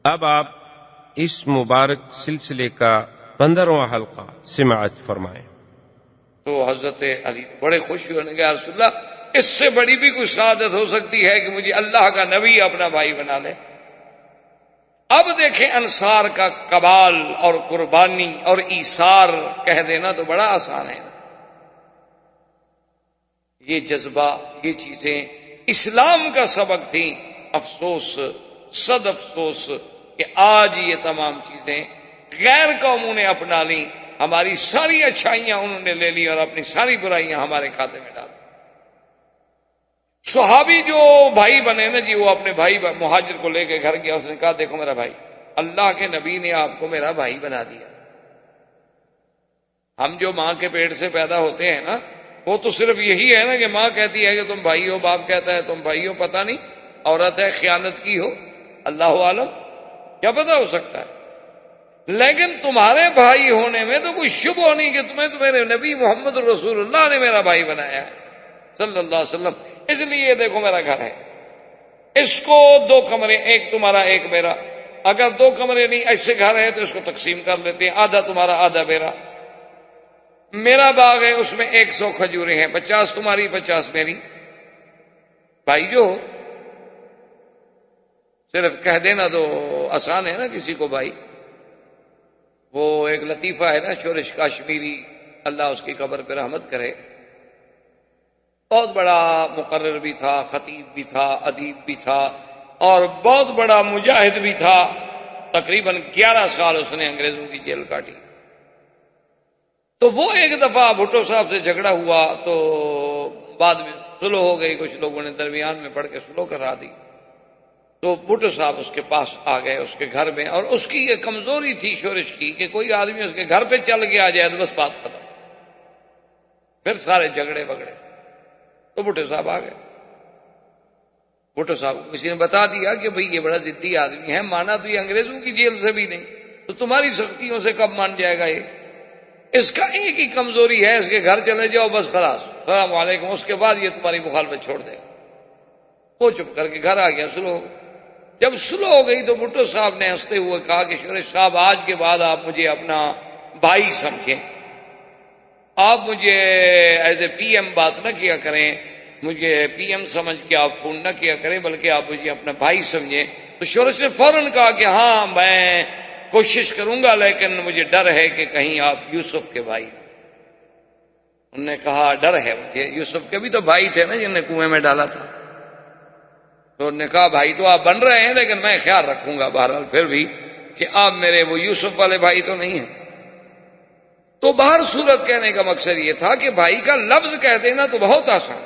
اب آپ اس مبارک سلسلے کا 15واں حلقہ سماعت فرمائیں۔ تو حضرت علی بڑے خوش ہونے کے رسول اللہ اس سے بڑی بھی کوئی سعادت ہو سکتی ہے کہ مجھے اللہ کا نبی اپنا بھائی بنا لے۔ اب دیکھیں انصار کا کمال اور قربانی اور ایثار کہہ دینا تو بڑا آسان ہے۔ یہ جذبہ، یہ چیزیں اسلام کا سبق تھیں۔ افسوس، صد افسوس کہ آج یہ تمام چیزیں غیر قوموں نے اپنا لی، ہماری ساری اچھائیاں انہوں نے لے لی اور اپنی ساری برائیاں ہمارے کھاتے میں ڈال۔ صحابی جو بھائی بنے نا جی، وہ اپنے بھائی مہاجر کو لے کے گھر گیا، اس نے کہا دیکھو میرا بھائی، اللہ کے نبی نے آپ کو میرا بھائی بنا دیا۔ ہم جو ماں کے پیٹ سے پیدا ہوتے ہیں نا، وہ تو صرف یہی ہے نا کہ ماں کہتی ہے کہ تم بھائی ہو، باپ کہتا ہے تم بھائی ہو، پتہ نہیں عورت ہے خیانت کی ہو، اللہ عالم، کیا پتہ ہو سکتا ہے۔ لیکن تمہارے بھائی ہونے میں تو کوئی شبہ نہیں کہ تمہیں تو میرے نبی محمد رسول اللہ نے میرا بھائی بنایا ہے صلی اللہ علیہ وسلم۔ اس لیے دیکھو میرا گھر ہے، اس کو 2 کمرے، ایک تمہارا ایک میرا، اگر 2 کمرے نہیں ایسے گھر ہے تو اس کو تقسیم کر لیتے ہیں، آدھا تمہارا آدھا میرا۔ میرا باغ ہے، اس میں 100 کھجوریں ہیں، 50 تمہاری 50 میری۔ بھائی جو صرف کہہ دینا تو آسان ہے نا کسی کو بھائی۔ وہ ایک لطیفہ ہے نا، شورش کاشمیری، اللہ اس کی قبر پہ رحمت کرے، بہت بڑا مقرر بھی تھا، خطیب بھی تھا، ادیب بھی تھا، اور بہت بڑا مجاہد بھی تھا۔ تقریباً 11 سال اس نے انگریزوں کی جیل کاٹی۔ تو وہ ایک دفعہ بھٹو صاحب سے جھگڑا ہوا تو بعد میں سلو ہو گئی، کچھ لوگوں نے درمیان میں پڑھ کے سلو کرا دی۔ تو بھٹو صاحب اس کے پاس آ گئے، اس کے گھر میں، اور اس کی یہ کمزوری تھی شورش کی کہ کوئی آدمی اس کے گھر پہ چل کے آ جائے تو بس بات ختم، پھر سارے جھگڑے بگڑے۔ تو بھٹو صاحب آ گئے۔ بھٹو صاحب کو کسی نے بتا دیا کہ بھئی یہ بڑا ضدی آدمی ہے، مانا تو یہ انگریزوں کی جیل سے بھی نہیں، تو تمہاری سختیوں سے کب مان جائے گا یہ؟ اس کا ایک ہی کمزوری ہے، اس کے گھر چلے جاؤ بس خلاص، السلام علیکم، اس کے بعد یہ تمہاری مخالفت چھوڑ دے گا۔ وہ چپ کر کے گھر آ گیا، سلو ہو گئی۔ جب سلو ہو گئی تو بھٹو صاحب نے ہنستے ہوئے کہا کہ شورش صاحب آج کے بعد آپ مجھے اپنا بھائی سمجھیں، آپ مجھے ایز اے پی ایم بات نہ کیا کریں، مجھے پی ایم سمجھ کے آپ فون نہ کیا کریں، بلکہ آپ مجھے اپنا بھائی سمجھیں۔ تو شورش نے فوراً کہا کہ ہاں میں کوشش کروں گا، لیکن مجھے ڈر ہے کہ کہیں آپ یوسف کے بھائی۔ انہوں نے کہا ڈر ہے مجھے، یوسف کے بھی تو بھائی تھے نا جن نے کنویں میں ڈالا تھا۔ تو انہوں نے کہا بھائی تو آپ بن رہے ہیں، لیکن میں خیال رکھوں گا بہرحال پھر بھی کہ آپ میرے وہ یوسف والے بھائی تو نہیں ہیں۔ تو باہر صورت کہنے کا مقصد یہ تھا کہ بھائی کا لفظ کہہ دینا تو بہت آسان،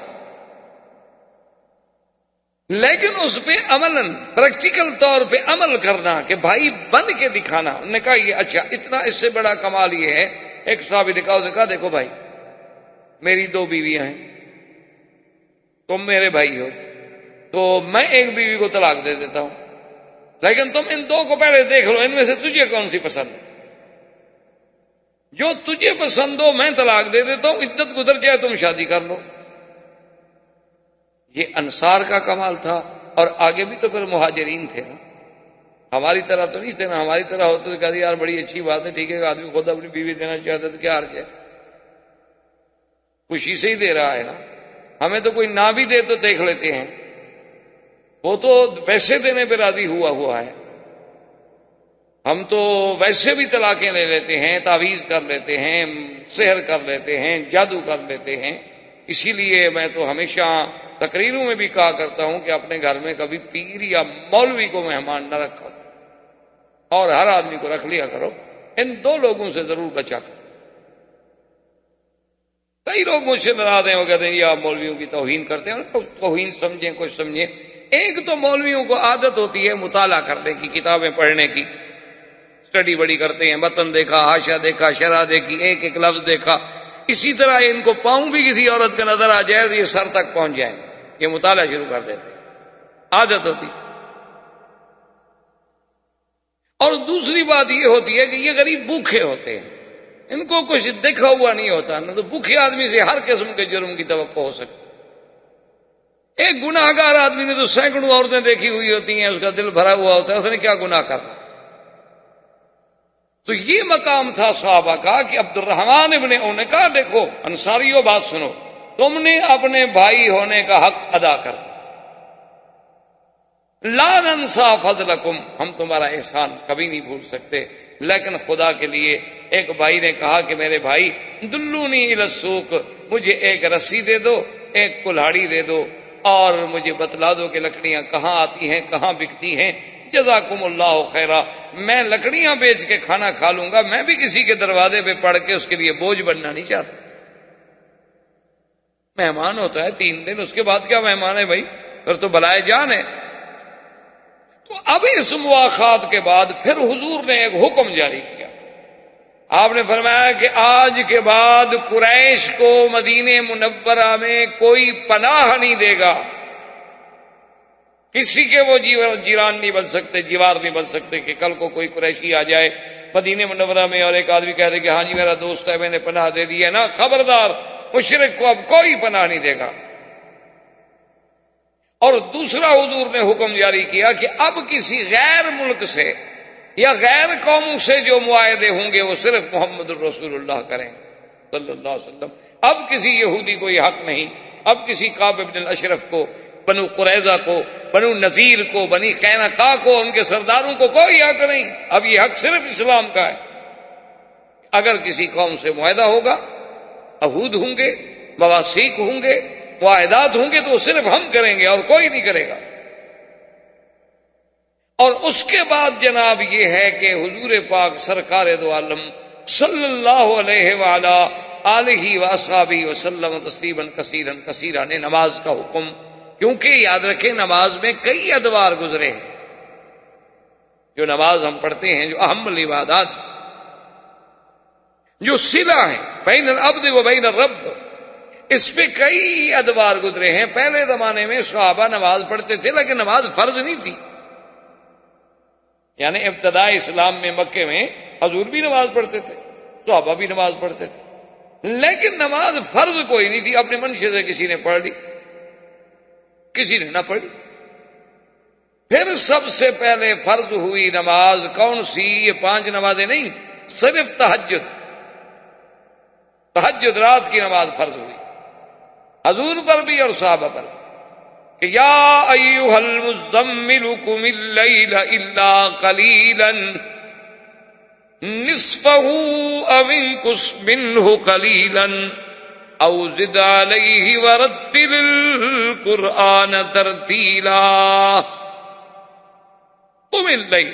لیکن اس پہ عملاً پریکٹیکل طور پہ عمل کرنا کہ بھائی بن کے دکھانا۔ انہوں نے کہا یہ اچھا، اتنا اس سے بڑا کمال یہ ہے، ایک صحابی نے کہا دیکھو بھائی میری 2 بیویاں ہیں، تم میرے بھائی ہو، تو میں ایک بیوی کو طلاق دے دیتا ہوں، لیکن تم ان 2 کو پہلے دیکھ لو، ان میں سے تجھے کون سی پسند ہے، جو تجھے پسند ہو میں طلاق دے دیتا ہوں، عدت گزر جائے تم شادی کر لو۔ یہ انصار کا کمال تھا، اور آگے بھی تو پھر مہاجرین تھے نا، ہماری طرح تو نہیں تھے نا، ہماری طرح ہوتے تو کہتے یار بڑی اچھی بات ہے، ٹھیک ہے، آدمی خود اپنی بیوی دینا چاہتا تو کیا حرج ہے، خوشی سے ہی دے رہا ہے نا، ہمیں تو کوئی نہ بھی دے تو دیکھ لیتے ہیں، وہ تو پیسے دینے پہ راضی ہوا ہے، ہم تو ویسے بھی طلاقیں لے لیتے ہیں، تعویذ کر لیتے ہیں، سحر کر لیتے ہیں، جادو کر لیتے ہیں۔ اسی لیے میں تو ہمیشہ تقریروں میں بھی کہا کرتا ہوں کہ اپنے گھر میں کبھی پیر یا مولوی کو مہمان نہ رکھا کرو، اور ہر آدمی کو رکھ لیا کرو، ان 2 لوگوں سے ضرور بچا کرو۔ کئی لوگ مجھ سے ناراض ہیں، وہ کہتے ہیں یہ آپ مولویوں کی توہین کرتے ہیں، توہین سمجھیں کچھ سمجھیں۔ ایک تو مولویوں کو عادت ہوتی ہے مطالعہ کرنے کی، کتابیں پڑھنے کی، اسٹڈی بڑی کرتے ہیں، متن دیکھا، حاشیہ دیکھا، شرح دیکھی، ایک ایک لفظ دیکھا۔ اسی طرح ان کو پاؤں بھی کسی عورت کا نظر آ جائے تو یہ سر تک پہنچ جائیں، یہ مطالعہ شروع کر دیتے، عادت ہوتی۔ اور دوسری بات یہ ہوتی ہے کہ یہ غریب بھوکے ہوتے ہیں، ان کو کچھ دیکھا ہوا نہیں ہوتا، نہ تو بھوکے آدمی سے ہر قسم کے جرم کی توقع ہو سکتی۔ ایک گناہ گار آدمی نے تو سینکڑوں عورتیں دیکھی ہوئی ہوتی ہیں، اس کا دل بھرا ہوا ہوتا ہے، اس نے کیا گناہ کرنا؟ تو یہ مقام تھا صحابہ کا کہ عبد الرحمن ابن عوف نے کہا دیکھو انصاریوں بات سنو، تم نے اپنے بھائی ہونے کا حق ادا کر دیا، لا ننسى فضلکم، ہم تمہارا احسان کبھی نہیں بھول سکتے، لیکن خدا کے لیے ایک بھائی نے کہا کہ میرے بھائی دلونی الی السوق، مجھے ایک رسی دے دو، ایک کلہاڑی دے دو، اور مجھے بتلا دو کہ لکڑیاں کہاں آتی ہیں، کہاں بکتی ہیں، جزاکم اللہ خیرا، میں لکڑیاں بیچ کے کھانا کھا لوں گا، میں بھی کسی کے دروازے پہ پڑھ کے اس کے لیے بوجھ بننا نہیں چاہتا۔ مہمان ہوتا ہے 3 دن، اس کے بعد کیا مہمان ہے بھائی، پھر تو بلائے جان ہے۔ تو اب اس مواخات کے بعد پھر حضور نے ایک حکم جاری کیا، آپ نے فرمایا کہ آج کے بعد قریش کو مدینہ منورہ میں کوئی پناہ نہیں دے گا، کسی کے وہ جیران نہیں بن سکتے، جیوار نہیں بن سکتے، کہ کل کو کوئی قریشی آ جائے مدینہ منورہ میں اور ایک آدمی کہہ دے کہ ہاں جی میرا دوست ہے، میں نے پناہ دے دی ہے نا، خبردار، مشرک کو اب کوئی پناہ نہیں دے گا۔ اور دوسرا حضور نے حکم جاری کیا کہ اب کسی غیر ملک سے یا غیر قوموں سے جو معاہدے ہوں گے وہ صرف محمد الرسول اللہ کریں صلی اللہ علیہ وسلم، اب کسی یہودی کو یہ حق نہیں، اب کسی کعب بن الاشرف کو، بنو قریظہ کو، بنو نذیر کو، بنی قینقاع کو، ان کے سرداروں کو کوئی حق نہیں، اب یہ حق صرف اسلام کا ہے۔ اگر کسی قوم سے معاہدہ ہوگا، عہود ہوں گے، مواثیق ہوں گے، معاہدات ہوں گے، تو وہ صرف ہم کریں گے اور کوئی نہیں کرے گا۔ اور اس کے بعد جناب یہ ہے کہ حضور پاک سرکار دو عالم صلی اللہ علیہ وآلہ آلہ واصحابہ وسلم تسلیما کثیرا کثیرا نے نماز کا حکم، کیونکہ یاد رکھیں نماز میں کئی ادوار گزرے ہیں، جو نماز ہم پڑھتے ہیں، جو اہم العبادات، جو صلہ ہے بین العبد و بین الرب، اس پہ کئی ادوار گزرے ہیں۔ پہلے زمانے میں صحابہ نماز پڑھتے تھے لیکن نماز فرض نہیں تھی، یعنی ابتدائی اسلام میں مکے میں حضور بھی نماز پڑھتے تھے، صحابہ بھی نماز پڑھتے تھے، لیکن نماز فرض کوئی نہیں تھی، اپنے منشے سے کسی نے پڑھ لی، کسی نے نہ پڑھی۔ پھر سب سے پہلے فرض ہوئی نماز کون سی؟ یہ 5 نمازیں نہیں، صرف تہجد رات کی نماز فرض ہوئی، حضور پر بھی اور صحابہ پر بھی، کہ یا ایھا المزمل قم اللیل الا قلیلا نصفہ او انقص منہ قلیلا او زد علیہ ورتل القرآن ترتیلا۔ قم اللیل،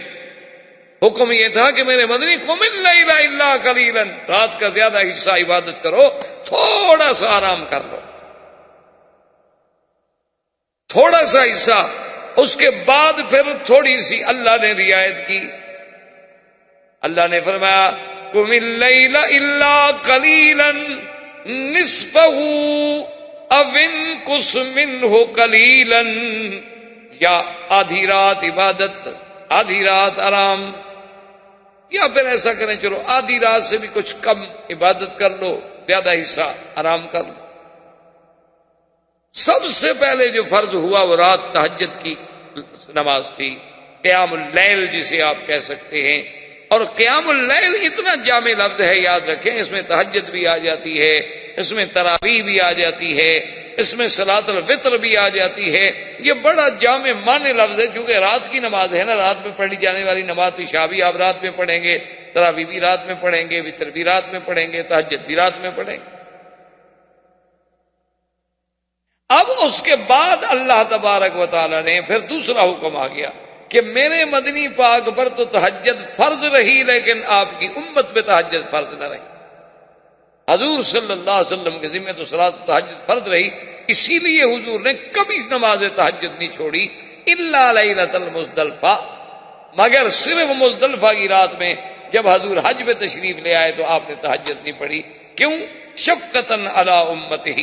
حکم یہ تھا کہ میرے مدنی قم اللیل الا قلیلا، رات کا زیادہ حصہ عبادت کرو، تھوڑا سا آرام کر لو، تھوڑا سا حصہ، اس کے بعد پھر تھوڑی سی اللہ نے رعایت کی، اللہ نے فرمایا قم اللیل الا قلیلا نصفہ او انقص منہ قلیلا، یا آدھی رات عبادت، آدھی رات آرام، یا پھر ایسا کریں چلو آدھی رات سے بھی کچھ کم عبادت کر لو، زیادہ حصہ آرام کر لو۔ سب سے پہلے جو فرض ہوا وہ رات تہجد کی نماز تھی، قیام اللیل جسے آپ کہہ سکتے ہیں، اور قیام اللیل اتنا جامع لفظ ہے، یاد رکھیں، اس میں تہجد بھی آ جاتی ہے، اس میں تراویح بھی آ جاتی ہے، اس میں صلاۃ الفطر بھی آ جاتی ہے، یہ بڑا جامع معنی لفظ ہے، چونکہ رات کی نماز ہے نا، رات میں پڑھی جانے والی نماز، عشاء بھی آپ رات میں پڑھیں گے، تراویح بھی رات میں پڑھیں گے، وطر بھی رات میں پڑھیں گے، تہجد بھی رات میں پڑھیں گے۔ اب اس کے بعد اللہ تبارک و تعالی نے پھر دوسرا حکم آ گیا کہ میرے مدنی پاک پر تو تہجد فرض رہی لیکن آپ کی امت پہ تہجد فرض نہ رہی، حضور صلی اللہ علیہ وسلم کے ذمہ تو صلاۃ تہجد فرض رہی، اسی لیے حضور نے کبھی نماز تہجد نہیں چھوڑی، الا لیلۃ المزدلفہ، مگر صرف مزدلفہ کی رات میں جب حضور حج پہ تشریف لے آئے تو آپ نے تہجد نہیں پڑھی، کیوں؟ شفقتاً علی امتہ،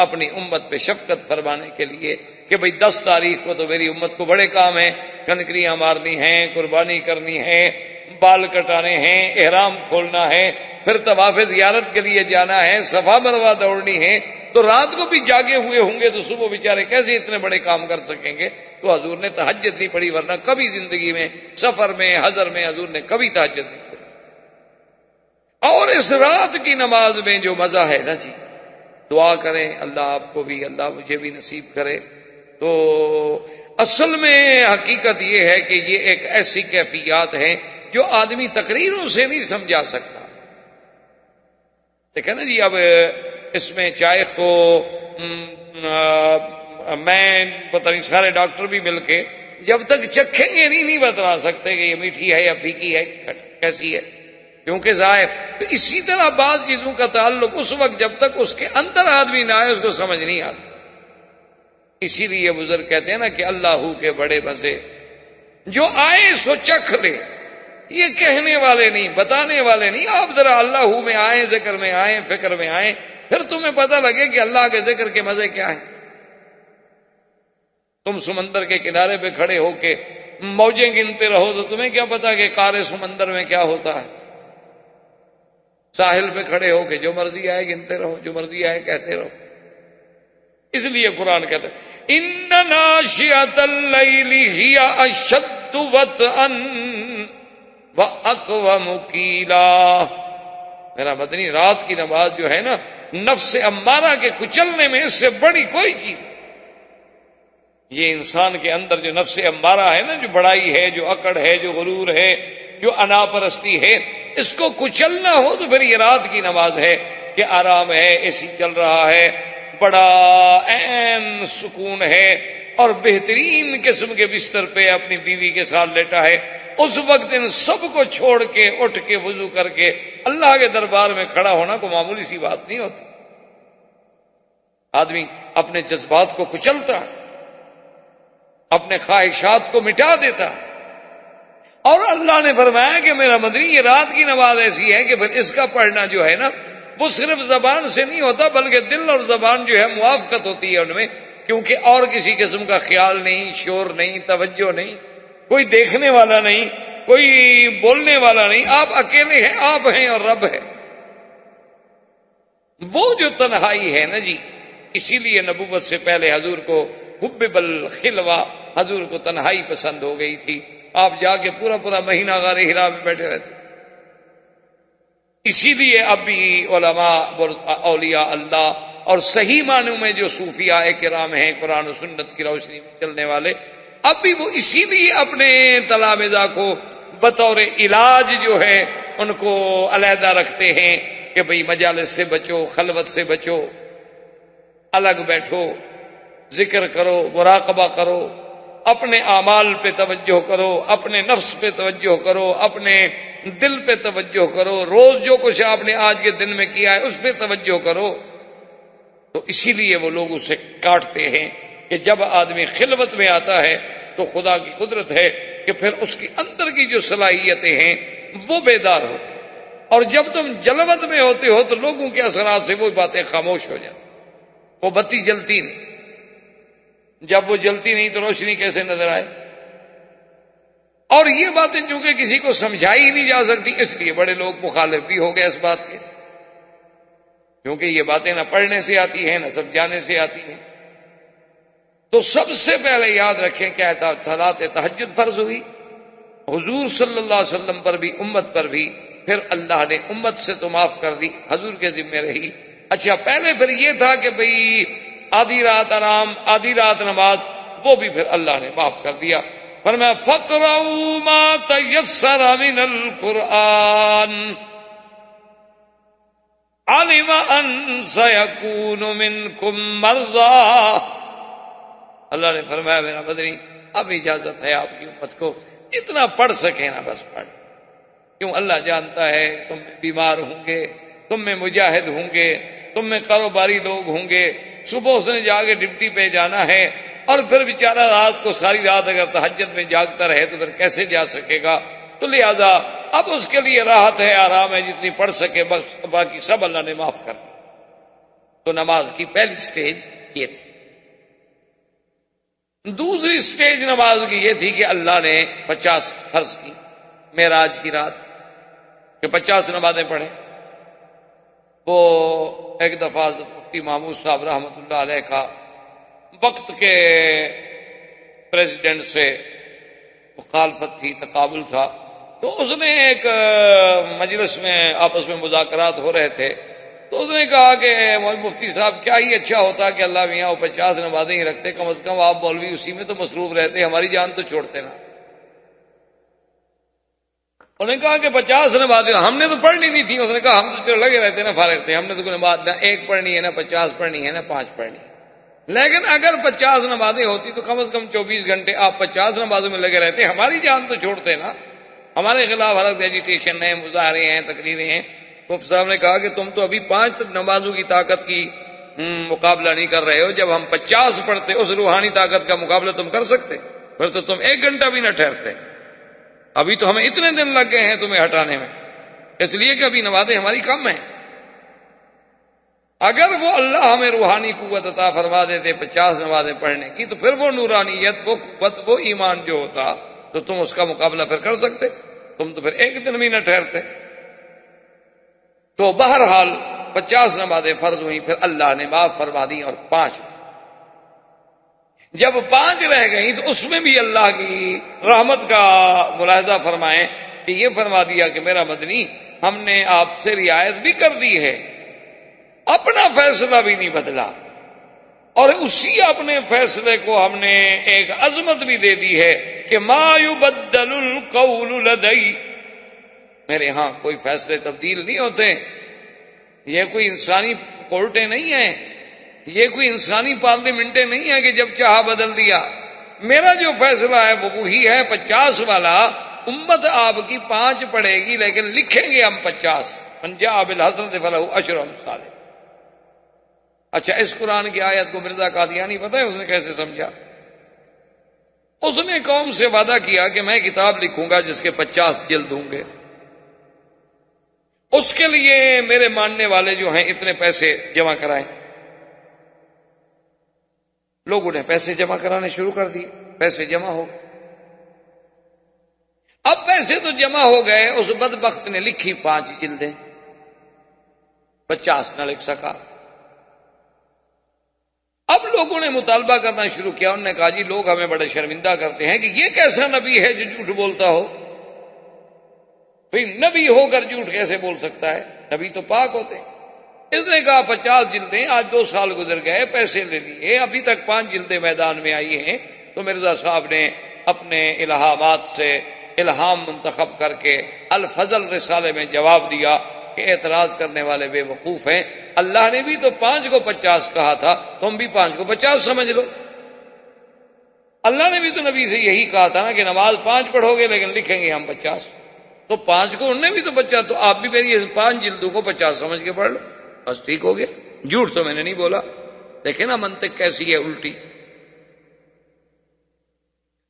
اپنی امت پہ شفقت فرمانے کے لیے کہ بھئی 10 تاریخ کو تو میری امت کو بڑے کام ہیں، کنکریاں مارنی ہیں، قربانی کرنی ہے، بال کٹانے ہیں، احرام کھولنا ہے، پھر طواف زیارت کے لیے جانا ہے، صفا مروہ دوڑنی ہے، تو رات کو بھی جاگے ہوئے ہوں گے تو صبح بیچارے کیسے اتنے بڑے کام کر سکیں گے؟ تو حضور نے تہجد نہیں پڑھی، ورنہ کبھی زندگی میں سفر میں حضر میں حضور نے کبھی تہجد نہیں پڑھی۔ اور اس رات کی نماز میں جو مزہ ہے نا جی، دعا کریں اللہ آپ کو بھی، اللہ مجھے بھی نصیب کرے۔ تو اصل میں حقیقت یہ ہے کہ یہ ایک ایسی کیفیات ہیں جو آدمی تقریروں سے نہیں سمجھا سکتا۔ دیکھیں نا جی، اب اس میں چائے کو میں پتہ نہیں سارے ڈاکٹر بھی مل کے جب تک چکھیں گے نہیں بتلا سکتے کہ یہ میٹھی ہے یا پھیکی ہے کیسی ہے، کیونکہ ظاہر۔ تو اسی طرح بعض چیزوں کا تعلق اس وقت جب تک اس کے اندر آدمی نہ آئے اس کو سمجھ نہیں آتا۔ اسی لیے بزرگ کہتے ہیں نا کہ اللہ کے بڑے مزے، جو آئے سو چکھ لے، یہ کہنے والے نہیں، بتانے والے نہیں۔ آپ ذرا اللہ میں آئیں، ذکر میں آئیں، فکر میں آئیں، پھر تمہیں پتہ لگے کہ اللہ کے ذکر کے مزے کیا ہیں۔ تم سمندر کے کنارے پہ کھڑے ہو کے موجیں گنتے رہو تو تمہیں کیا پتا کہ قعر سمندر میں کیا ہوتا ہے؟ ساحل پہ کھڑے ہو کے جو مرضی آئے گنتے رہو، جو مرضی آئے کہتے رہو۔ اس لیے قرآن کہتا ہے ان ناشئۃ اللیل ہی اشد وطئا واقوم قیلا۔ میرا مدنی، رات کی نماز جو ہے نا، نفس امارہ کے کچلنے میں اس سے بڑی کوئی چیز نہیں۔ یہ انسان کے اندر جو نفس امارہ ہے نا، جو بڑائی ہے، جو اکڑ ہے، جو غرور ہے، جو انا پرستی ہے، اس کو کچلنا ہو تو پھر یہ رات کی نماز ہے کہ آرام ہے، اے سی چل رہا ہے، بڑا عین سکون ہے، اور بہترین قسم کے بستر پہ اپنی بیوی کے ساتھ لیٹا ہے۔ اس وقت ان سب کو چھوڑ کے اٹھ کے وضو کر کے اللہ کے دربار میں کھڑا ہونا کو معمولی سی بات نہیں ہوتی۔ آدمی اپنے جذبات کو کچلتا، اپنے خواہشات کو مٹا دیتا، اور اللہ نے فرمایا کہ میرا مدنی، یہ رات کی نماز ایسی ہے کہ پھر اس کا پڑھنا جو ہے نا، وہ صرف زبان سے نہیں ہوتا بلکہ دل اور زبان جو ہے موافقت ہوتی ہے ان میں، کیونکہ اور کسی قسم کا خیال نہیں، شور نہیں، توجہ نہیں، کوئی دیکھنے والا نہیں، کوئی بولنے والا نہیں، آپ اکیلے ہیں، آپ ہیں اور رب ہے۔ وہ جو تنہائی ہے نا جی، اسی لیے نبوت سے پہلے حضور کو حبب الخلوہ، حضور کو تنہائی پسند ہو گئی تھی۔ آپ جا کے پورا مہینہ غار حرا میں بیٹھے رہتے۔ اسی لیے اب بھی علماء اولیاء اللہ اور صحیح معنوں میں جو صوفیاء کرام ہیں، قرآن و سنت کی روشنی میں چلنے والے، اب بھی وہ اسی لیے اپنے تلامذہ کو بطور علاج جو ہے ان کو علیحدہ رکھتے ہیں کہ بھئی مجالس سے بچو، خلوت سے بچو، الگ بیٹھو، ذکر کرو، مراقبہ کرو، اپنے اعمال پہ توجہ کرو، اپنے نفس پہ توجہ کرو، اپنے دل پہ توجہ کرو، روز جو کچھ آپ نے آج کے دن میں کیا ہے اس پہ توجہ کرو۔ تو اسی لیے وہ لوگ اسے کاٹتے ہیں کہ جب آدمی خلوت میں آتا ہے تو خدا کی قدرت ہے کہ پھر اس کی اندر کی جو صلاحیتیں ہیں وہ بیدار ہوتی ہیں، اور جب تم جلوت میں ہوتے ہو تو لوگوں کے اثرات سے وہ باتیں خاموش ہو جاتی، وہ بتی جلتی نہیں۔ جب وہ جلتی نہیں تو روشنی کیسے نظر آئے؟ اور یہ باتیں چونکہ کسی کو سمجھائی نہیں جا سکتی، اس لیے بڑے لوگ مخالف بھی ہو گئے اس بات کے، کیونکہ یہ باتیں نہ پڑھنے سے آتی ہیں نہ سمجھانے سے آتی ہیں۔ تو سب سے پہلے یاد رکھیں کیا تھا، صلاۃ تہجد فرض ہوئی حضور صلی اللہ علیہ وسلم پر بھی، امت پر بھی، پھر اللہ نے امت سے تو معاف کر دی، حضور کے ذمہ رہی۔ اچھا، پہلے پھر یہ تھا کہ بھئی آدھی رات آرام، آدھی رات نماز، وہ بھی پھر اللہ نے معاف کر دیا۔ فرمایا فَقْرَؤُوا مَا تَيَسَّرَ مِنَ الْقُرْآنِ عَلِمَ أَن سَيَكُونُ مِنْكُمْ مَرْضَىٰ۔ اللہ نے فرمایا میرا مدنی، اب اجازت ہے آپ کی امت کو جتنا پڑھ سکے نا بس پڑھ، کیوں اللہ جانتا ہے تم میں بیمار ہوں گے، تم میں مجاہد ہوں گے، تم میں کاروباری لوگ ہوں گے، صبح اس نے جا کے ڈیوٹی پہ جانا ہے، اور پھر بیچارہ رات کو ساری رات اگر تہجد میں جاگتا رہے تو پھر کیسے جا سکے گا؟ تو لہذا اب اس کے لیے راحت ہے، آرام ہے، جتنی پڑھ سکے، بس باقی سب اللہ نے معاف کر دیا۔ تو نماز کی پہلی سٹیج یہ تھی۔ دوسری سٹیج نماز کی یہ تھی کہ اللہ نے 50 فرض کی، معراج کی رات کہ 50 نمازیں پڑھیں. وہ ایک دفعہ حضرت مفتی محمود صاحب رحمۃ اللہ علیہ کا وقت کے پریزیڈنٹ سے مخالفت تھی، تقابل تھا، تو اس نے ایک مجلس میں آپس میں مذاکرات ہو رہے تھے، تو اس نے کہا کہ مفتی صاحب کیا ہی اچھا ہوتا کہ اللہ میاں وہ 50 نمازیں ہی رکھتے، کم از کم آپ مولوی اسی میں تو مصروف رہتے، ہماری جان تو چھوڑتے نا. انہوں نے کہا کہ 50 نمازیں ہم نے تو پڑھنی نہیں تھی. اس نے کہا ہم تو چلو لگے رہتے نا، فارغ تھے، ہم نے تو کوئی نماز نہ 1 پڑھنی ہے، نہ 50 پڑھنی ہے، نہ 5 پڑھنی ہے. لیکن اگر 50 نمازیں ہوتی تو کم از کم 24 گھنٹے آپ 50 نمازوں میں لگے رہتے، ہماری جان تو چھوڑتے نا. ہمارے خلاف الگ ایجیٹیشن ہے، مظاہرے ہیں، تقریریں ہیں. مفتی صاحب نے کہا کہ تم تو ابھی 5 نمازوں کی طاقت کی مقابلہ نہیں کر رہے ہو، جب ہم 50 پڑھتے اس روحانی طاقت کا مقابلہ تم کر سکتے؟ پھر تو تم 1 گھنٹہ بھی نہ ٹھہرتے. ابھی تو ہمیں اتنے دن لگ گئے ہیں تمہیں ہٹانے میں، اس لیے کہ ابھی نمازیں ہماری کم ہیں. اگر وہ اللہ ہمیں روحانی قوت عطا فرما دیتے 50 نمازیں پڑھنے کی، تو پھر وہ نورانیت، وہ قوت، وہ ایمان جو ہوتا تو تم اس کا مقابلہ پھر کر سکتے. تم تو پھر 1 دن بھی نہ ٹھہرتے. تو بہرحال 50 نمازیں فرض ہوئی، پھر اللہ نے معاف فرما دی اور 5. جب 5 رہ گئیں تو اس میں بھی اللہ کی رحمت کا ملاحظہ فرمائیں کہ یہ فرما دیا کہ میرا مدنی، ہم نے آپ سے رعایت بھی کر دی ہے، اپنا فیصلہ بھی نہیں بدلا، اور اسی اپنے فیصلے کو ہم نے ایک عظمت بھی دے دی ہے کہ ما یبدل القول لدی، میرے ہاں کوئی فیصلے تبدیل نہیں ہوتے. یہ کوئی انسانی کورٹیں نہیں ہیں، یہ کوئی انسانی پارلیمنٹیں نہیں ہیں کہ جب چاہا بدل دیا. میرا جو فیصلہ ہے وہ وہی ہے 50 والا. امت آپ کی 5 پڑھے گی لیکن لکھیں گے ہم 50. من جاء بالحسنۃ فلہ 10 امثالها. اچھا، اس قرآن کی آیت کو مرزا قادیانی پتہ ہے اس نے کیسے سمجھا؟ اس نے قوم سے وعدہ کیا کہ میں کتاب لکھوں گا جس کے 50 جلد ہوں گے، اس کے لیے میرے ماننے والے جو ہیں اتنے پیسے جمع کرائیں. لوگوں نے پیسے جمع کرانے شروع کر دیے، پیسے جمع ہو گئے. اب پیسے تو جمع ہو گئے، اس بدبخت نے لکھی 5 جلدیں، 50 نہ لکھ سکا. اب لوگوں نے مطالبہ کرنا شروع کیا. انہوں نے کہا جی لوگ ہمیں بڑے شرمندہ کرتے ہیں کہ یہ کیسا نبی ہے جو جھوٹ بولتا ہو. بھئی نبی ہو کر جھوٹ کیسے بول سکتا ہے؟ نبی تو پاک ہوتے ہیں. اس نے کہا 50 جلدیں، آج 2 سال گزر گئے، پیسے لے لیے، ابھی تک 5 جلدیں میدان میں آئی ہیں. تو مرزا صاحب نے اپنے الہامات سے الہام منتخب کر کے الفضل رسالے میں جواب دیا کہ اعتراض کرنے والے بے وقوف ہیں. اللہ نے بھی تو 5 کو 50 کہا تھا، تم بھی 5 کو 50 سمجھ لو. اللہ نے بھی تو نبی سے یہی کہا تھا نا کہ نماز 5 پڑھو گے لیکن لکھیں گے ہم 50. تو 5 کو انہوں نے بھی تو 50، تو آپ بھی میری 5 جلدوں کو 50 سمجھ کے پڑھ لو، بس ٹھیک ہو گیا. جھوٹ تو میں نے نہیں بولا. دیکھیں نا منطق کیسی ہے الٹی.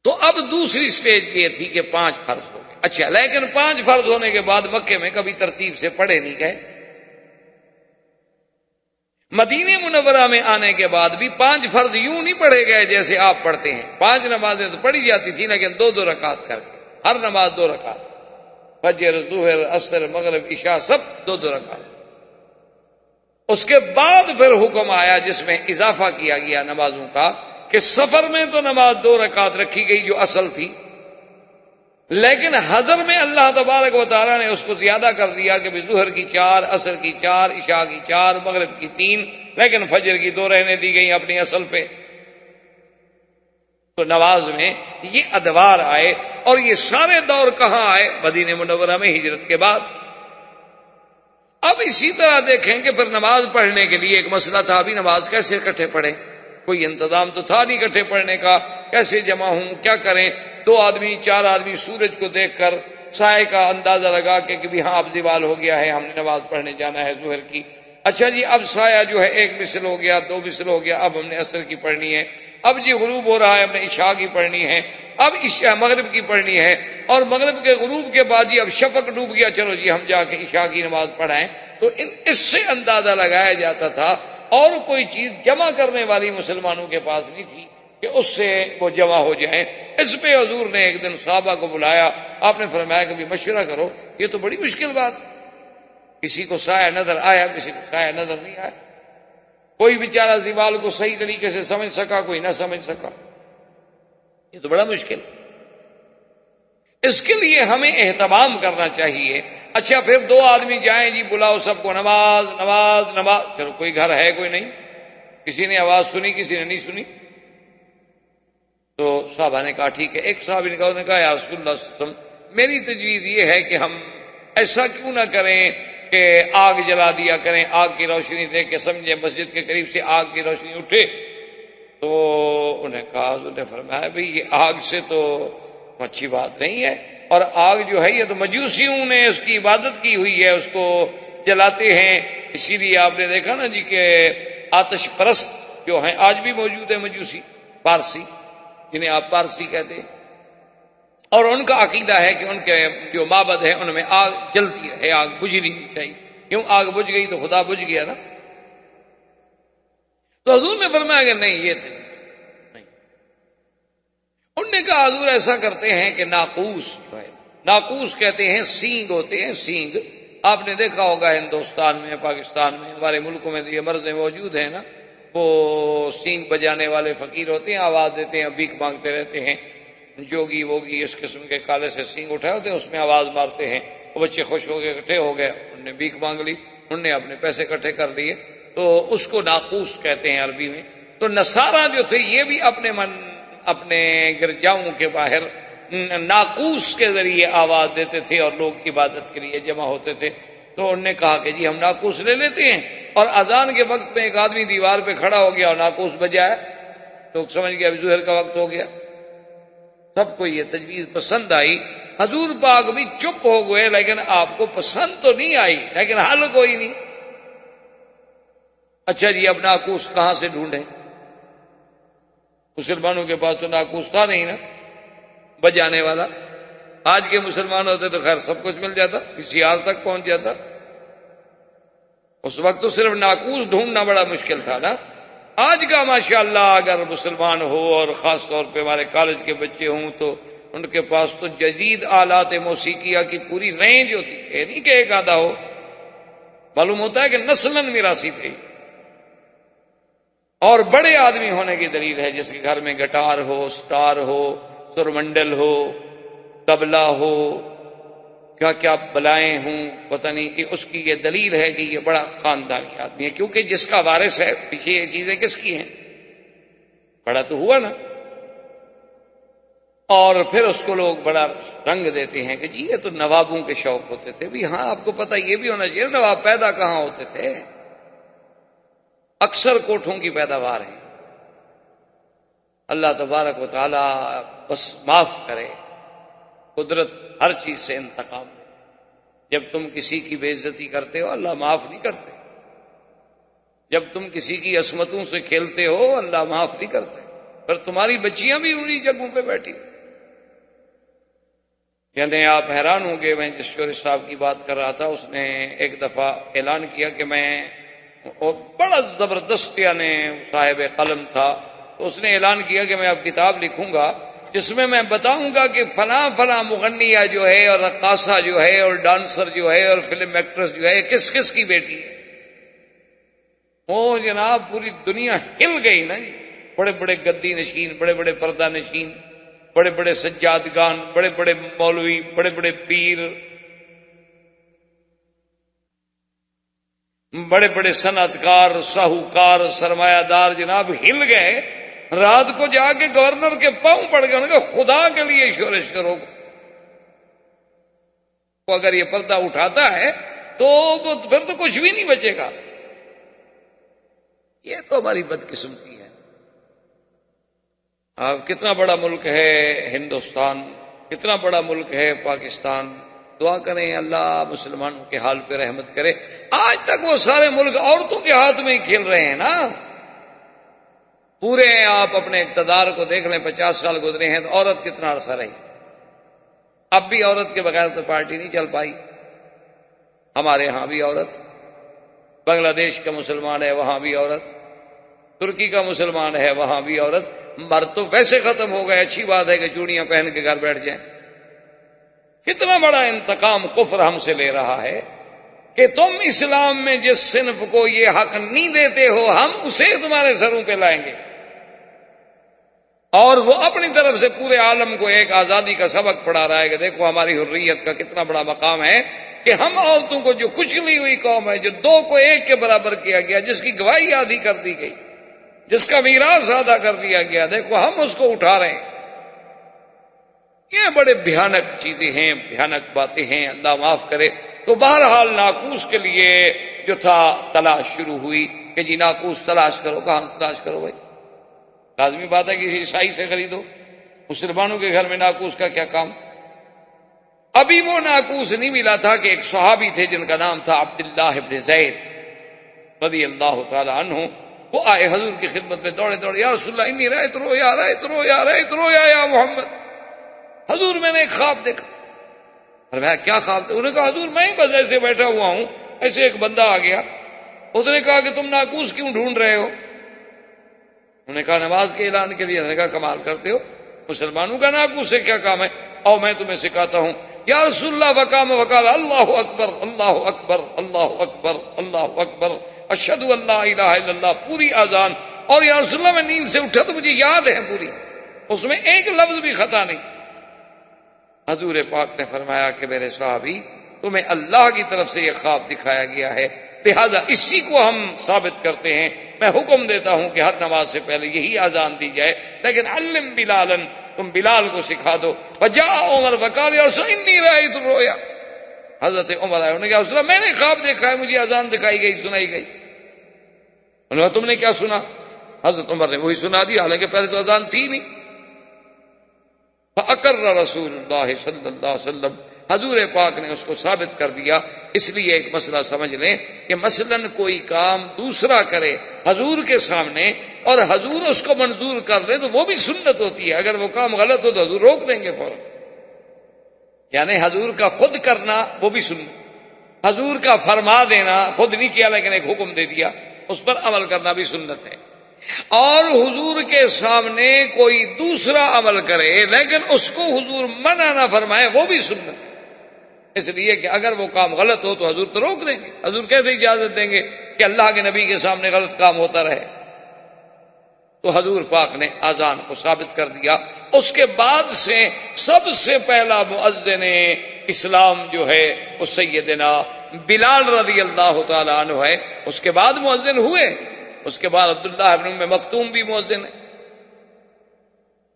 تو اب دوسری سٹیج یہ تھی کہ 5 فرض ہو گئے. اچھا، لیکن 5 فرض ہونے کے بعد مکے میں کبھی ترتیب سے پڑھے نہیں گئے. مدینہ منورہ میں آنے کے بعد بھی 5 فرض یوں نہیں پڑھے گئے جیسے آپ پڑھتے ہیں. 5 نمازیں تو پڑھی جاتی تھی لیکن 2 رکعت کر کے، ہر نماز 2 رکعت، فجر، ظہر، عصر، مغرب، عشاء سب 2 رکعت. اس کے بعد پھر حکم آیا جس میں اضافہ کیا گیا نمازوں کا کہ سفر میں تو نماز 2 رکعت رکھی گئی جو اصل تھی، لیکن حضر میں اللہ تبارک و تعالیٰ نے اس کو زیادہ کر دیا کہ ظہر کی 4، عصر کی 4، عشاء کی 4، مغرب کی 3، لیکن فجر کی 2 رہنے دی گئی اپنی اصل پہ. تو نماز میں یہ ادوار آئے، اور یہ سارے دور کہاں آئے؟ مدینہ منورہ میں ہجرت کے بعد. اب اسی طرح دیکھیں کہ پھر نماز پڑھنے کے لیے ایک مسئلہ تھا، ابھی نماز کیسے اکٹھے پڑھیں؟ کوئی انتظام تو تھا نہیں اکٹھے پڑھنے کا. کیسے جمع ہوں، کیا کریں؟ 2 آدمی 4 آدمی سورج کو دیکھ کر سائے کا اندازہ لگا کے کہ بھی ہاں اب زوال ہو گیا ہے، ہم نے نماز پڑھنے جانا ہے ظہر کی. اچھا جی، اب سایہ جو ہے 1 مثل ہو گیا، 2 مثل ہو گیا، اب ہم نے عصر کی پڑھنی ہے. اب جی غروب ہو رہا ہے، ہم نے عشاء کی پڑھنی ہے. اب عشاء مغرب کی پڑھنی ہے، اور مغرب کے غروب کے بعد جی اب شفق ڈوب گیا، چلو جی ہم جا کے عشاء کی نماز پڑھائیں. تو اس سے اندازہ لگایا جاتا تھا، اور کوئی چیز جمع کرنے والی مسلمانوں کے پاس نہیں تھی. کہ اس سے وہ جمع ہو جائیں۔ اس پہ حضور نے ایک دن صحابہ کو بلایا، آپ نے فرمایا کہ بھی مشورہ کرو، یہ تو بڑی مشکل بات، کسی کو سایہ نظر آیا، کسی کو سایہ نظر نہیں آیا، کوئی بیچارہ زوال کو صحیح طریقے سے سمجھ سکا، کوئی نہ سمجھ سکا، یہ تو بڑا مشکل۔ اس کے لیے ہمیں اہتمام کرنا چاہیے۔ اچھا پھر دو آدمی جائیں جی بلاؤ سب کو، نماز نماز نماز، چلو کوئی گھر ہے کوئی نہیں، کسی نے آواز سنی کسی نے نہیں سنی، تو صحابہ نے کہا ٹھیک ہے۔ ایک صحابی نے کہا یا رسول اللہ صلی اللہ علیہ وسلم، میری تجویز یہ ہے کہ ہم ایسا کیوں نہ کریں کہ آگ جلا دیا کریں، آگ کی روشنی دے کے سمجھے مسجد کے قریب سے آگ کی روشنی اٹھے۔ تو انہیں کہا، حضور نے فرمایا بھئی یہ آگ سے تو اچھی بات نہیں ہے، اور آگ جو ہے یہ تو مجوسیوں نے اس کی عبادت کی ہوئی ہے، اس کو جلاتے ہیں، اسی لیے آپ نے دیکھا نا جی کہ آتش پرست جو ہیں آج بھی موجود ہے، مجوسی پارسی جنہیں آپ پارسی کہتے ہیں، اور ان کا عقیدہ ہے کہ ان کے جو معبد ہیں ان میں آگ جلتی رہے، آگ بجھنی نہیں چاہیے، کیوں آگ بجھ گئی تو خدا بجھ گیا نا۔ تو حضور نے فرمایا کہ نہیں یہ تھے نہیں۔ انہوں نے کہا حضور ایسا کرتے ہیں کہ ناقوس جو ہے، ناقوس کہتے ہیں سینگ ہوتے ہیں، سینگ آپ نے دیکھا ہوگا ہندوستان میں، پاکستان میں، ہمارے ملکوں میں یہ مرضیں موجود ہیں نا، وہ سینگ بجانے والے فقیر ہوتے ہیں، آواز دیتے ہیں، بھیک مانگتے رہتے ہیں، جوگی ووگی اس قسم کے کالے سے سینگ اٹھائے ہوتے ہیں، اس میں آواز مارتے ہیں، وہ بچے خوش ہو گئے، اکٹھے ہو گئے، انہوں نے بھیک مانگ لی، انہوں نے اپنے پیسے اکٹھے کر لیے، تو اس کو ناقوس کہتے ہیں عربی میں۔ تو نصارہ جو تھے یہ بھی اپنے گرجاؤں کے باہر ناقوس کے ذریعے آواز دیتے تھے اور لوگ عبادت کے لیے جمع ہوتے تھے۔ تو انہوں نے کہا کہ جی ہم ناقوس لے لیتے ہیں، اور اذان کے وقت میں ایک آدمی دیوار پہ کھڑا ہو گیا اور ناقوس بجایا، تو سمجھ گیا ابھی ظہر کا وقت ہو گیا۔ سب کو یہ تجویز پسند آئی، حضور پاک بھی چپ ہو گئے، لیکن آپ کو پسند تو نہیں آئی، لیکن حل کوئی نہیں۔ اچھا جی اب ناقوس کہاں سے ڈھونڈیں؟ مسلمانوں کے پاس تو ناقوس تھا نہیں نا بجانے والا، آج کے مسلمان ہوتے تو خیر سب کچھ مل جاتا، اسی حال تک پہنچ جاتا، اس وقت تو صرف ناقوس ڈھونڈنا بڑا مشکل تھا نا۔ آج کا ماشاءاللہ اگر مسلمان ہو، اور خاص طور پہ ہمارے کالج کے بچے ہوں، تو ان کے پاس تو جدید آلات موسیقیہ کی پوری رینج ہوتی ہے، یہ نہیں کہ ایک آدھا ہو، معلوم ہوتا ہے کہ نسلاً میراثی تھے، اور بڑے آدمی ہونے کی دلیل ہے، جس کے گھر میں گٹار ہو، سٹار ہو، سرمنڈل ہو، طبلہ ہو، کیا کیا بلائیں ہوں، پتہ نہیں، کہ اس کی یہ دلیل ہے کہ یہ بڑا خاندانی آدمی ہے، کیونکہ جس کا وارث ہے پیچھے یہ چیزیں کس کی ہیں، بڑا تو ہوا نا۔ اور پھر اس کو لوگ بڑا رنگ دیتے ہیں کہ جی یہ تو نوابوں کے شوق ہوتے تھے، بھی ہاں آپ کو پتہ یہ بھی ہونا چاہیے نواب پیدا کہاں ہوتے تھے، اکثر کوٹھوں کی پیداوار ہے۔ اللہ تبارک و تعالی بس معاف کرے، قدرت ہر چیز سے انتقام ہے، جب تم کسی کی بے عزتی کرتے ہو اللہ معاف نہیں کرتے، جب تم کسی کی عصمتوں سے کھیلتے ہو اللہ معاف نہیں کرتے، پر تمہاری بچیاں بھی انہی جگہوں پہ بیٹھی۔ یعنی آپ حیران ہوں گے، میں جس شورش صاحب کی بات کر رہا تھا اس نے ایک دفعہ اعلان کیا کہ میں، بڑا زبردست یعنی صاحب قلم تھا، اس نے اعلان کیا کہ میں اب کتاب لکھوں گا جس میں میں بتاؤں گا کہ فلاں فلاں مغنیہ جو ہے اور رقاصہ جو ہے اور ڈانسر جو ہے اور فلم ایکٹریس جو ہے کس کس کی بیٹی ہے۔ وہ جناب پوری دنیا ہل گئی نا جی، بڑے بڑے گدی نشین، بڑے بڑے پردہ نشین، بڑے بڑے سجادگان، بڑے بڑے مولوی، بڑے بڑے پیر، بڑے بڑے صنعت کار، ساہوکار، سرمایہ دار جناب ہل گئے، رات کو جا کے گورنر کے پاؤں پڑ گئے، انہوں نے کہا خدا کے لیے شورش کرو، اگر یہ پردہ اٹھاتا ہے تو پھر تو کچھ بھی نہیں بچے گا۔ یہ تو ہماری بدقسمتی ہے۔ کتنا بڑا ملک ہے ہندوستان، کتنا بڑا ملک ہے پاکستان، دعا کریں اللہ مسلمانوں کے حال پہ رحمت کرے۔ آج تک وہ سارے ملک عورتوں کے ہاتھ میں ہی کھیل رہے ہیں نا، پورے آپ اپنے اقتدار کو دیکھ لیں، 50 سال گزرے ہیں تو عورت کتنا عرصہ رہی، اب بھی عورت کے بغیر تو پارٹی نہیں چل پائی۔ ہمارے ہاں بھی عورت، بنگلہ دیش کا مسلمان ہے وہاں بھی عورت، ترکی کا مسلمان ہے، وہاں بھی عورت مرد تو ویسے ختم ہو گئے، اچھی بات ہے کہ چوڑیاں پہن کے گھر بیٹھ جائیں۔ کتنا بڑا انتقام کفر ہم سے لے رہا ہے کہ تم اسلام میں جس صنف کو یہ حق نہیں دیتے ہو ہم اسے تمہارے سروں پہ لائیں گے، اور وہ اپنی طرف سے پورے عالم کو ایک آزادی کا سبق پڑھا رہا ہے کہ دیکھو ہماری حریت کا کتنا بڑا مقام ہے کہ ہم عورتوں کو، جو کچلی ہوئی قوم ہے، جو دو کو ایک کے برابر کیا گیا، جس کی گواہی آدھی کر دی گئی، جس کا میراث آدھا کر دیا گیا، دیکھو ہم اس کو اٹھا رہے ہیں۔ یہ بڑے بھیانک چیزیں ہیں، بھیانک باتیں ہیں، اللہ معاف کرے۔ تو بہرحال ناقوس کے لیے جو تھا تلاش شروع ہوئی کہ جی ناقوس تلاش کرو، کہاں سے تلاش کرو بھائی؟ لازمی بات ہے کہ عیسائی سے خریدو، مسلمانوں کے گھر میں ناقوس کا کیا کام؟ ابھی وہ ناقوس نہیں ملا تھا کہ ایک صحابی تھے جن کا نام تھا عبداللہ ابن زید رضی اللہ تعالی عنہ، وہ آئے حضور کی خدمت میں دوڑے دوڑے، یا رسول اللہ انی رأیت رؤیا، رأیت رؤیا، رأیت رؤیا یا محمد، حضور میں نے ایک خواب دیکھا۔ فرمایا کیا خواب؟ انہوں نے کہا حضور میں ہی بس ایسے بیٹھا ہوا ہوں، ایسے ایک بندہ آ گیا، اس نے کہا کہ تم ناقوس کیوں ڈھونڈ رہے ہو؟ انہوں نے کہا نماز کے اعلان کے لیے۔ انہوں نے کہا کمال کرتے ہو، مسلمانوں کا ناقوس سے کیا کام ہے؟ اور میں تمہیں سکھاتا ہوں۔ یا رسول اللہ وقام وقال اللہ اکبر اللہ اکبر اللہ اکبر اللہ اکبر اشہد ان لا الہ الا اللہ، پوری اذان۔ اور یا رسول اللہ میں نیند سے اٹھا تو مجھے یاد ہے پوری، اس میں ایک لفظ بھی خطا نہیں۔ حضور پاک نے فرمایا کہ میرے صحابی تمہیں اللہ کی طرف سے یہ خواب دکھایا گیا ہے، لہذا اسی کو ہم ثابت کرتے ہیں۔ میں حکم دیتا ہوں کہ ہر نماز سے پہلے یہی اذان دی جائے، لیکن علم بلالا، تم بلال کو سکھا دو۔ وجاء عمر وقال یا رسول انی رأیت الرؤیا، حضرت عمر آئے، انہوں نے کہا رسول اللہ میں نے خواب دیکھا ہے، مجھے اذان دکھائی گئی، سنائی گئی۔ انہوں نے کہا تم نے کیا سنا؟ حضرت عمر نے وہی سنا دی، حالانکہ پہلے تو اذان تھی نہیں۔ فأقر رسول اللہ صلی اللہ علیہ وسلم، حضور پاک نے اس کو ثابت کر دیا۔ اس لیے ایک مسئلہ سمجھ لیں کہ مثلاً کوئی کام دوسرا کرے حضور کے سامنے اور حضور اس کو منظور کر لے تو وہ بھی سنت ہوتی ہے، اگر وہ کام غلط ہو تو حضور روک دیں گے فوراً۔ یعنی حضور کا خود کرنا وہ بھی سنت، حضور کا فرما دینا، خود نہیں کیا لیکن ایک حکم دے دیا، اس پر عمل کرنا بھی سنت ہے۔ اور حضور کے سامنے کوئی دوسرا عمل کرے لیکن اس کو حضور منع نہ فرمائے وہ بھی سنت ہے، اس لیے کہ اگر وہ کام غلط ہو تو حضور تو روک دیں گے، حضور کیسے اجازت دیں گے کہ اللہ کے نبی کے سامنے غلط کام ہوتا رہے؟ تو حضور پاک نے اذان کو ثابت کر دیا۔ اس کے بعد سے سب سے پہلا مؤذن اسلام جو ہے وہ سیدنا بلال رضی اللہ تعالی عنہ ہے۔ اس کے بعد مؤذن ہوئے، اس کے بعد عبداللہ ابن ام مکتوم بھی مؤذن ہے۔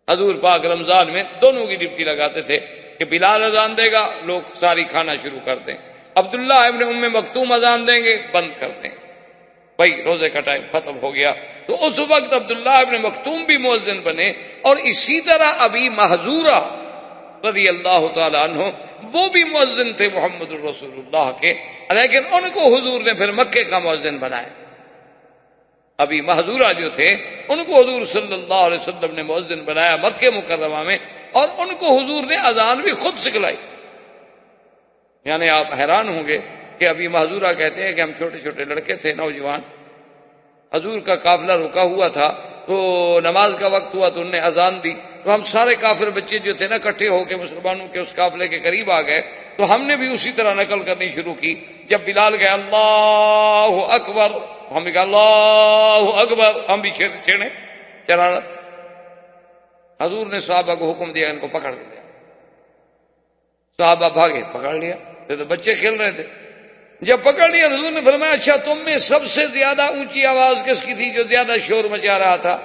حضور پاک رمضان میں دونوں کی ڈیوٹی لگاتے تھے کہ بلال اذان دے گا، لوگ ساری کھانا شروع کر دیں، عبداللہ ابن ام مکتوم اذان دیں گے، بند کر دیں، بھائی روزے کا ٹائم ختم ہو گیا۔ تو اس وقت عبداللہ ابن مکتوم بھی مؤذن بنے، اور اسی طرح ابی محذورہ رضی اللہ تعالی عنہ وہ بھی مؤذن تھے محمد الرسول اللہ کے، لیکن ان کو حضور نے پھر مکے کا مؤذن بنایا۔ ابھی محذورہ جو تھے ان کو حضور صلی اللہ علیہ وسلم نے مؤذن بنایا مکہ مکرمہ میں، اور ان کو حضور نے اذان بھی خود سکھلائی۔ یعنی آپ حیران ہوں گے کہ ابھی محذورہ کہتے ہیں کہ ہم چھوٹے چھوٹے لڑکے تھے، نوجوان، حضور کا قافلہ رکا ہوا تھا، تو نماز کا وقت ہوا تو انہوں نے اذان دی، تو ہم سارے کافر بچے جو تھے نا اکٹھے ہو کے مسلمانوں کے اس قافلے کے قریب آ گئے، تو ہم نے بھی اسی طرح نقل کرنی شروع کی۔ جب بلال گئے اللہ اکبر، ہم نے کہا اللہ اکبر، ہم بھی چھیڑے شرارت۔ حضور نے صحابہ کو حکم دیا ان کو پکڑ لیا، صحابہ بھاگے، پکڑ لیا، تو بچے کھیل رہے تھے۔ جب پکڑ لیا حضور نے فرمایا اچھا تم میں سب سے زیادہ اونچی آواز کس کی تھی جو زیادہ شور مچا رہا تھا؟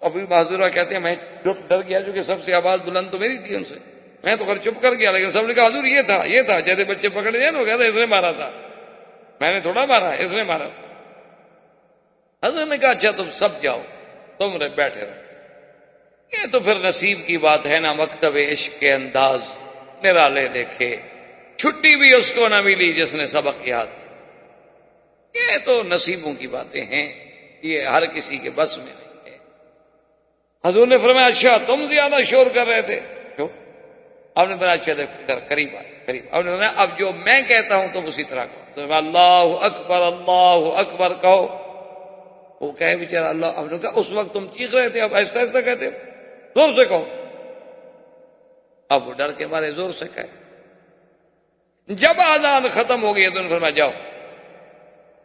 ابھی معذورہ کہتے ہیں میں ڈر گیا کیونکہ سب سے آواز بلند تو میری تھی ان سے، میں تو خیر چپ کر گیا، لیکن سب نے کہا حضور یہ تھا جیسے بچے پکڑ لیا نا، وہ کہتا اس نے مارا تھا، میں نے تھوڑا مارا، اس نے مارا تھا۔ حضور نے کہا اچھا تم سب جاؤ، تم بیٹھے رہو۔ یہ تو پھر نصیب کی بات ہے نا، مکتب عشق کے انداز نرالے دیکھے، چھٹی بھی اس کو نہ ملی جس نے سبق یاد کیا۔ یہ تو نصیبوں کی باتیں ہیں، یہ ہر کسی کے بس میں نہیں ہے۔ حضور نے فرمایا اچھا تم زیادہ شور کر رہے تھے، کیوں؟ آپ نے فرمایا اچھا ادھر قریب آئے، قریب۔ آپ نے فرمایا اب جو میں کہتا ہوں تم اسی طرح کہو، تو اللہ اکبر کہو۔ وہ کہے بیچارہ اللہ، ہم نے کہا اس وقت تم چیخ رہے تھے، اب ایسا ایسا کہتے ہو، زور سے کہو۔ اب وہ ڈر کے مارے زور سے کہے۔ جب اذان ختم ہو گئی تو انہوں نے فرمایا جاؤ۔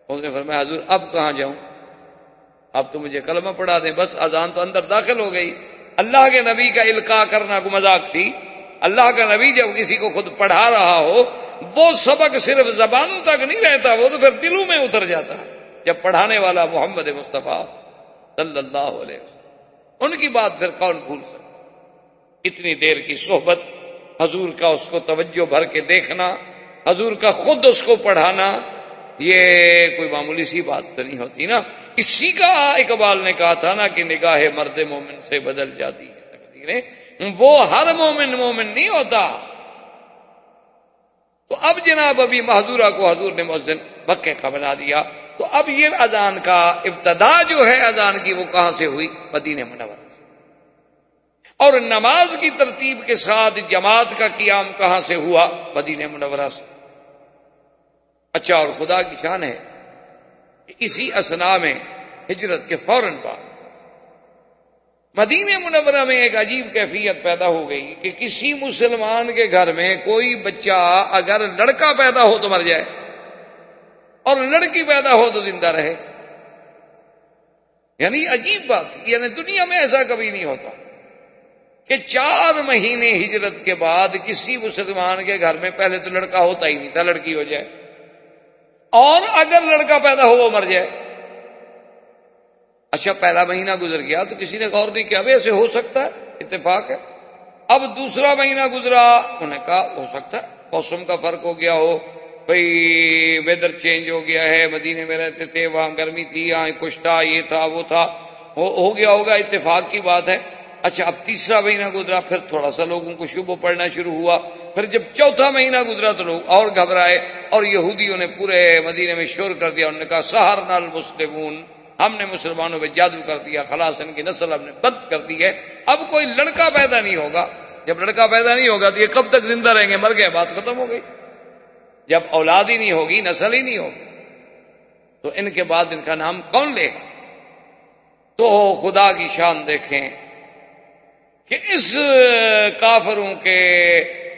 اس نے فرمایا حضور اب کہاں جاؤں، اب تو مجھے کلمہ پڑھا دیں، بس اذان تو اندر داخل ہو گئی۔ اللہ کے نبی کا القاء کرنا کو مذاق تھی؟ اللہ کا نبی جب کسی کو خود پڑھا رہا ہو، وہ سبق صرف زبانوں تک نہیں رہتا، وہ تو پھر دلوں میں اتر جاتا ہے۔ جب پڑھانے والا محمد مصطفیٰ صلی اللہ علیہ وسلم، ان کی بات پھر کون بھول سکتا؟ اتنی دیر کی صحبت، حضور کا اس کو توجہ بھر کے دیکھنا، حضور کا خود اس کو پڑھانا، یہ کوئی معمولی سی بات تو نہیں ہوتی نا۔ اسی کا اقبال نے کہا تھا نا کہ نگاہ مرد مومن سے بدل جاتی ہے تقدیریں، وہ ہر مومن مومن نہیں ہوتا۔ تو اب جناب ابھی محذورہ کو حضور نے مؤذن مکے کا بنا دیا، تو اب یہ اذان کا ابتدا جو ہے اذان کی وہ کہاں سے ہوئی؟ مدینہ منورہ سے۔ اور نماز کی ترتیب کے ساتھ جماعت کا قیام کہاں سے ہوا؟ مدینہ منورہ سے۔ اچھا، اور خدا کی شان ہے کہ اسی اثنا میں ہجرت کے فوراً بعد مدینہ منورہ میں ایک عجیب کیفیت پیدا ہو گئی کہ کسی مسلمان کے گھر میں کوئی بچہ اگر لڑکا پیدا ہو تو مر جائے اور لڑکی پیدا ہو تو زندہ رہے۔ یعنی عجیب بات تھی، یعنی دنیا میں ایسا کبھی نہیں ہوتا کہ 4 مہینے ہجرت کے بعد کسی مسلمان کے گھر میں پہلے تو لڑکا ہوتا ہی نہیں تھا، لڑکی ہو جائے، اور اگر لڑکا پیدا ہو وہ مر جائے۔ اچھا، پہلا مہینہ گزر گیا تو کسی نے غور نہیں کیا بھائی ایسے ہو سکتا ہے، اتفاق ہے۔ اب دوسرا مہینہ گزرا، انہوں نے کہا ہو سکتا ہے موسم کا فرق ہو گیا ہو، بھئی ویدر چینج ہو گیا ہے، مدینے میں رہتے تھے وہاں گرمی تھی، یہاں کچھ تھا، یہ تھا وہ تھا، ہو گیا ہوگا، اتفاق کی بات ہے۔ اچھا، اب تیسرا مہینہ گزرا، پھر تھوڑا سا لوگوں کو شبہ پڑنا شروع ہوا، پھر جب چوتھا مہینہ گزرا تو لوگ اور گھبرائے، اور یہودیوں نے پورے مدینے میں شور کر دیا، انہوں نے کہا سحرنا المسلمون، ہم نے مسلمانوں پہ جادو کر دیا، خلاص ان کی نسل ہم نے بند کر دی ہے، اب کوئی لڑکا پیدا نہیں ہوگا۔ جب لڑکا پیدا نہیں ہوگا تو یہ کب تک زندہ رہیں گے؟ مر گئے، بات ختم ہو گئی۔ جب اولاد ہی نہیں ہوگی، نسل ہی نہیں ہوگی، تو ان کے بعد ان کا نام کون لے گا؟ تو خدا کی شان دیکھیں کہ اس کافروں کے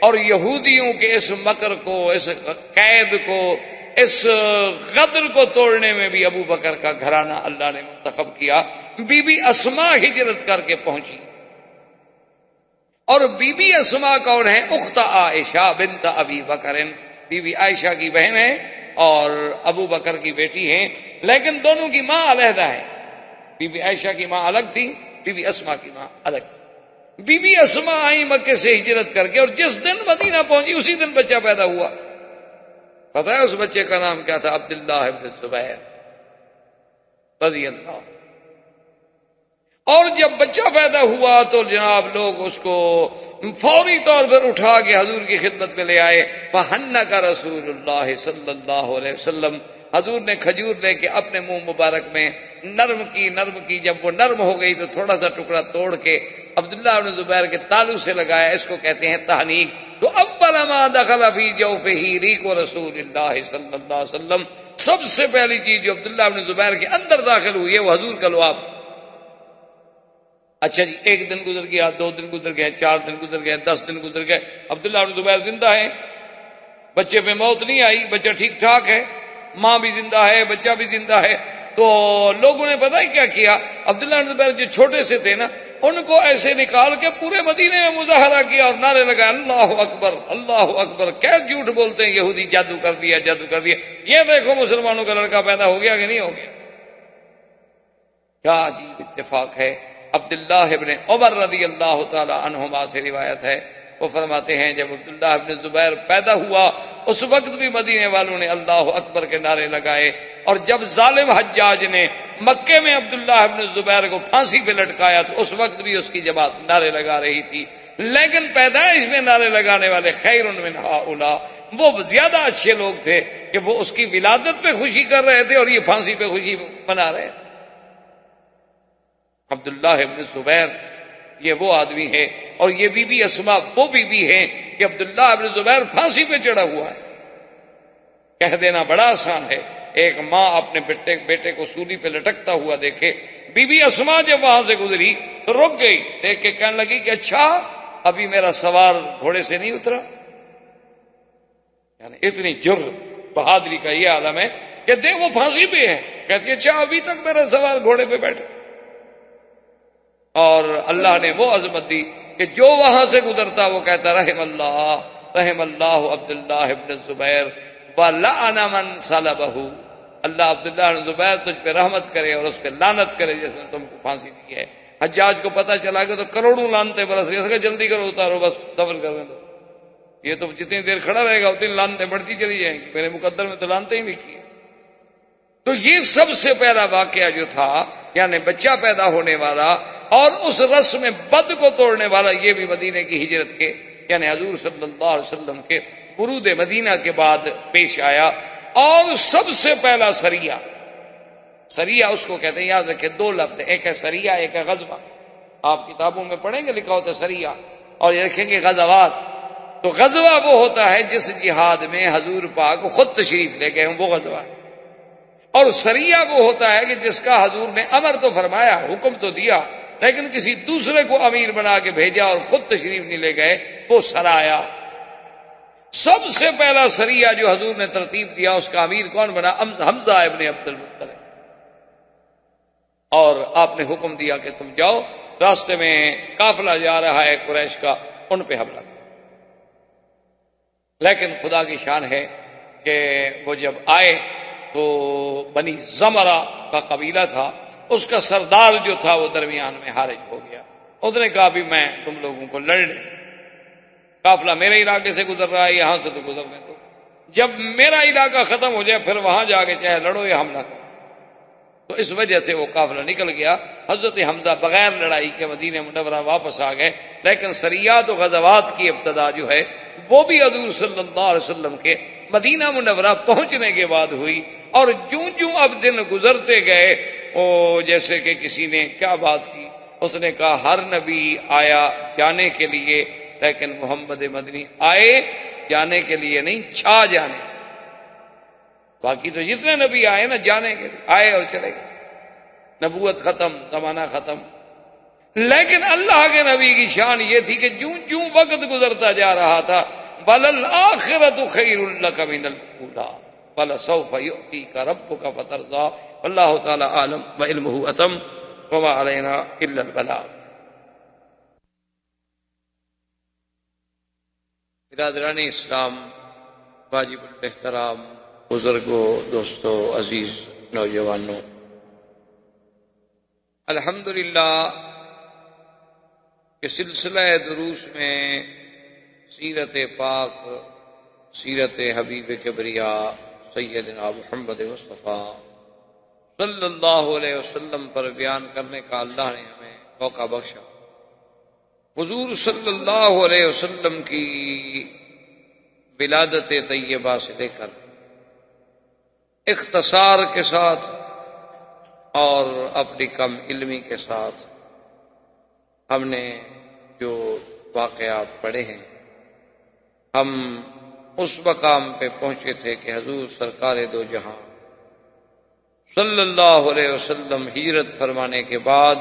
اور یہودیوں کے اس مکر کو، اس قید کو، اس غدر کو توڑنے میں بھی ابو بکر کا گھرانہ اللہ نے منتخب کیا۔ بی بی اسماء ہجرت کر کے پہنچی، اور بی بی اسماء کون ہے؟ اخت عائشہ بنت ابی بکر، بی بی عائشہ کی بہن ہے اور ابو بکر کی بیٹی ہیں، لیکن دونوں کی ماں علیحدہ ہے۔ بی بی عائشہ کی ماں الگ تھی، بی بی اسماء کی ماں الگ تھی۔ بی بی اسماء آئی مکے سے ہجرت کر کے، اور جس دن مدینہ پہنچی اسی دن بچہ پیدا ہوا۔ پتہ ہے اس بچے کا نام کیا تھا؟ عبداللہ ابن زبیر رضی اللہ۔ اور جب بچہ پیدا ہوا تو جناب لوگ اس کو فوری طور پر اٹھا کے حضور کی خدمت میں لے آئے۔ فحنک رسول اللہ صلی اللہ علیہ وسلم، حضور نے کھجور لے کے اپنے منہ مبارک میں نرم کی، جب وہ نرم ہو گئی تو تھوڑا سا ٹکڑا توڑ کے عبداللہ بن زبیر کے تالو سے لگایا، اس کو کہتے ہیں تحنیک۔ تو اول ما دخل فی جوفہ ریق رسول اللہ صلی اللہ علیہ وسلم، سب سے پہلی چیز جو عبداللہ بن زبیر کے اندر داخل ہوئی ہے وہ حضور کا لعاب تھا۔ اچھا جی، 1 دن گزر گیا، 2 دن گزر گئے، 4 دن گزر گئے، 10 دن گزر گئے، عبداللہ بن زبیر زندہ ہے، بچے پہ موت نہیں آئی، بچہ ٹھیک ٹھاک ہے، ماں بھی زندہ ہے، بچہ بھی زندہ ہے۔ تو لوگوں نے پتہ ہی کیا کیا؟ عبداللہ بن زبیر جو چھوٹے سے تھے نا، ان کو ایسے نکال کے پورے مدینے میں مظاہرہ کیا اور نعرے لگائے اللہ اکبر اللہ اکبر۔ کیا جھوٹ بولتے ہیں یہودی، جادو کر دیا، جادو کر دیا، یہ دیکھو مسلمانوں کا لڑکا پیدا ہو گیا کہ نہیں ہو گیا۔ کیا عجیب اتفاق ہے۔ عبداللہ ابن عمر رضی اللہ تعالی عنہما سے روایت ہے، وہ فرماتے ہیں جب عبداللہ ابن زبیر پیدا ہوا اس وقت بھی مدینے والوں نے اللہ اکبر کے نعرے لگائے، اور جب ظالم حجاج نے مکے میں عبداللہ ابن زبیر کو پھانسی پہ لٹکایا تو اس وقت بھی اس کی جماعت نعرے لگا رہی تھی، لیکن پیدائش میں نعرے لگانے والے خیر من ہؤلاء، وہ زیادہ اچھے لوگ تھے کہ وہ اس کی ولادت پہ خوشی کر رہے تھے اور یہ پھانسی پہ خوشی منا رہے تھے۔ عبداللہ ابن زبیر یہ وہ آدمی ہے، اور یہ بی بی اسماء وہ بی بی ہے کہ عبداللہ ابن زبیر پھانسی پہ چڑھا ہوا ہے۔ کہہ دینا بڑا آسان ہے، ایک ماں اپنے بیٹے کو سولی پہ لٹکتا ہوا دیکھے. بی بی اسما جب وہاں سے گزری تو رک گئی, دیکھ کے کہنے لگی کہ اچھا ابھی میرا سوار گھوڑے سے نہیں اترا. یعنی اتنی جرأت, بہادری کا یہ عالم ہے کہ دیکھ وہ پھانسی پہ ہے, کہتی ہے اچھا ابھی تک میرا سوار گھوڑے پہ بیٹھا. اور اللہ نے وہ عظمت دی کہ جو وہاں سے گزرتا وہ کہتا رحم اللہ عبداللہ ابن الزبیر وَلَعَنَ مَنْ صَلَبَهُ, اللہ عبداللہ بن زبیر تجھ پہ رحمت کرے اور اس پہ لعنت کرے جس نے تم کو پھانسی دی ہے. حجاج کو پتہ چلا کہ تو کروڑوں لعنتیں برس گئی, جلدی کرو اتارو بس دفن کرنے دو. یہ تو جتنی دیر کھڑا رہے گا اتنی لعنتیں بڑھتی چلی جائیں گی, میرے مقدر میں تو لعنتیں ہی لکھی ہیں. تو یہ سب سے پہلا واقعہ جو تھا یعنی بچہ پیدا ہونے والا اور اس رسم بد کو توڑنے والا, یہ بھی مدینے کی ہجرت کے یعنی حضور صلی اللہ علیہ وسلم کے ورود مدینہ کے بعد پیش آیا. اور سب سے پہلا سریہ اس کو کہتے ہیں, یاد رکھیں دو لفظ, ایک ہے سریہ ایک ہے غزوہ. آپ کتابوں میں پڑھیں گے لکھا ہوتا ہے سریہ, اور یہ رکھیں گے غزوات. تو غزوہ وہ ہوتا ہے جس جہاد میں حضور پاک خود تشریف لے گئے ہوں, وہ غزوہ ہے. اور سریہ وہ ہوتا ہے کہ جس کا حضور نے امر تو فرمایا, حکم تو دیا, لیکن کسی دوسرے کو امیر بنا کے بھیجا اور خود تشریف نہیں لے گئے, وہ سرایا. سب سے پہلا سریہ جو حضور نے ترتیب دیا اس کا امیر کون بنا؟ حمزہ ابن عبد المطلب. اور آپ نے حکم دیا کہ تم جاؤ, راستے میں قافلہ جا رہا ہے قریش کا, ان پہ حملہ کرو. لیکن خدا کی شان ہے کہ وہ جب آئے تو بنی زمرہ کا قبیلہ تھا, اس کا سردار جو تھا وہ درمیان میں حارج ہو گیا. اس نے کہا بھی میں تم لوگوں کو لڑنے, قافلہ میرے علاقے سے گزر رہا ہے, یہاں سے تو گزرنے دو, جب میرا علاقہ ختم ہو جائے پھر وہاں جا کے چاہے لڑو یا حملہ کرو. تو اس وجہ سے وہ قافلہ نکل گیا. حضرت حمزہ بغیر لڑائی کے مدینہ منورہ واپس آ گئے. لیکن سریات و غزوات کی ابتدا جو ہے وہ بھی حضور صلی اللہ علیہ وسلم کے مدینہ منورہ پہنچنے کے بعد ہوئی. اور جوں جوں اب دن گزرتے گئے, جیسے کہ کسی نے کیا بات کی, اس نے کہا ہر نبی آیا جانے کے لیے, لیکن محمد مدنی آئے جانے کے لیے نہیں, چھا جانے. باقی تو جتنے نبی آئے نا جانے کے لیے آئے اور چلے گئے, نبوت ختم, زمانہ ختم. لیکن اللہ کے نبی کی شان یہ تھی کہ جوں جوں وقت گزرتا جا رہا تھا, وَلَلْآخِرَةُ خَيْرٌ لَكَ مِنَ الْأُولَىٰ وَلَسَوْفَ يُؤْتِيكَ رَبُّكَ فَتَرْضَىٰ وَاللَّهُ تعالیٰ عالم وعلمہ اتم وما علینا الا البلاغ. برادران اسلام, واجب الاحترام بزرگوں, دوستوں, عزیز نوجوانوں, الحمدللہ کہ سلسلہ دروس میں سیرت پاک, سیرت حبیب کبریا سیدنا محمد مصطفیٰ صلی اللہ علیہ وسلم پر بیان کرنے کا اللہ نے ہمیں موقع بخشا. حضور صلی اللہ علیہ وسلم کی ولادت طیبہ سے لے کر اختصار کے ساتھ اور اپنی کم علمی کے ساتھ ہم نے جو واقعات پڑھے ہیں, ہم اس مقام پہ پہنچے تھے کہ حضور سرکار دو جہاں صلی اللہ علیہ وسلم ہجرت فرمانے کے بعد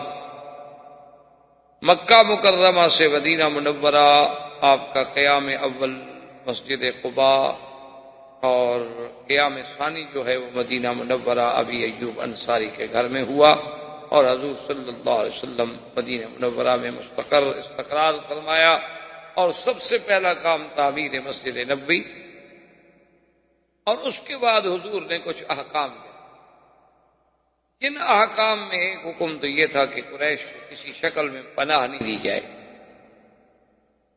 مکہ مکرمہ سے مدینہ منورہ آپ کا قیام اول مسجد قباء اور قیام ثانی جو ہے وہ مدینہ منورہ ابی ایوب انصاری کے گھر میں ہوا, اور حضور صلی اللہ علیہ وسلم مدینہ منورہ میں استقرار فرمایا. اور سب سے پہلا کام تعمیر مسجد نبوی, اور اس کے بعد حضور نے کچھ احکام دیا. جن احکام میں ایک حکم تو یہ تھا کہ قریش کو کسی شکل میں پناہ نہیں دی جائے,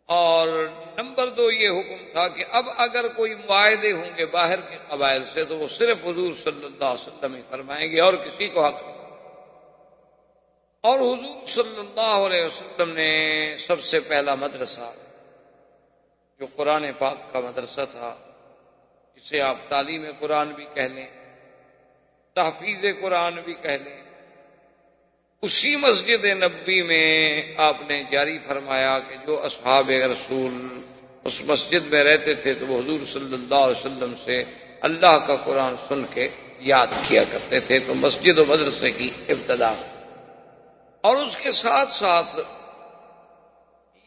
اور نمبر 2 یہ حکم تھا کہ اب اگر کوئی معاہدے ہوں گے باہر کے قبائل سے تو وہ صرف حضور صلی اللہ علیہ وسلم ہی فرمائیں گے اور کسی کو حق نہیں. اور حضور صلی اللہ علیہ وسلم نے سب سے پہلا مدرسہ جو قرآن پاک کا مدرسہ تھا, جسے آپ تعلیم قرآن بھی کہہ لیں, تحفیظ قرآن بھی کہہ لیں, اسی مسجد نبوی میں آپ نے جاری فرمایا کہ جو اصحاب رسول اس مسجد میں رہتے تھے تو وہ حضور صلی اللہ علیہ وسلم سے اللہ کا قرآن سن کے یاد کیا کرتے تھے۔ تو مسجد و مدرسے کی ابتدا، اور اس کے ساتھ ساتھ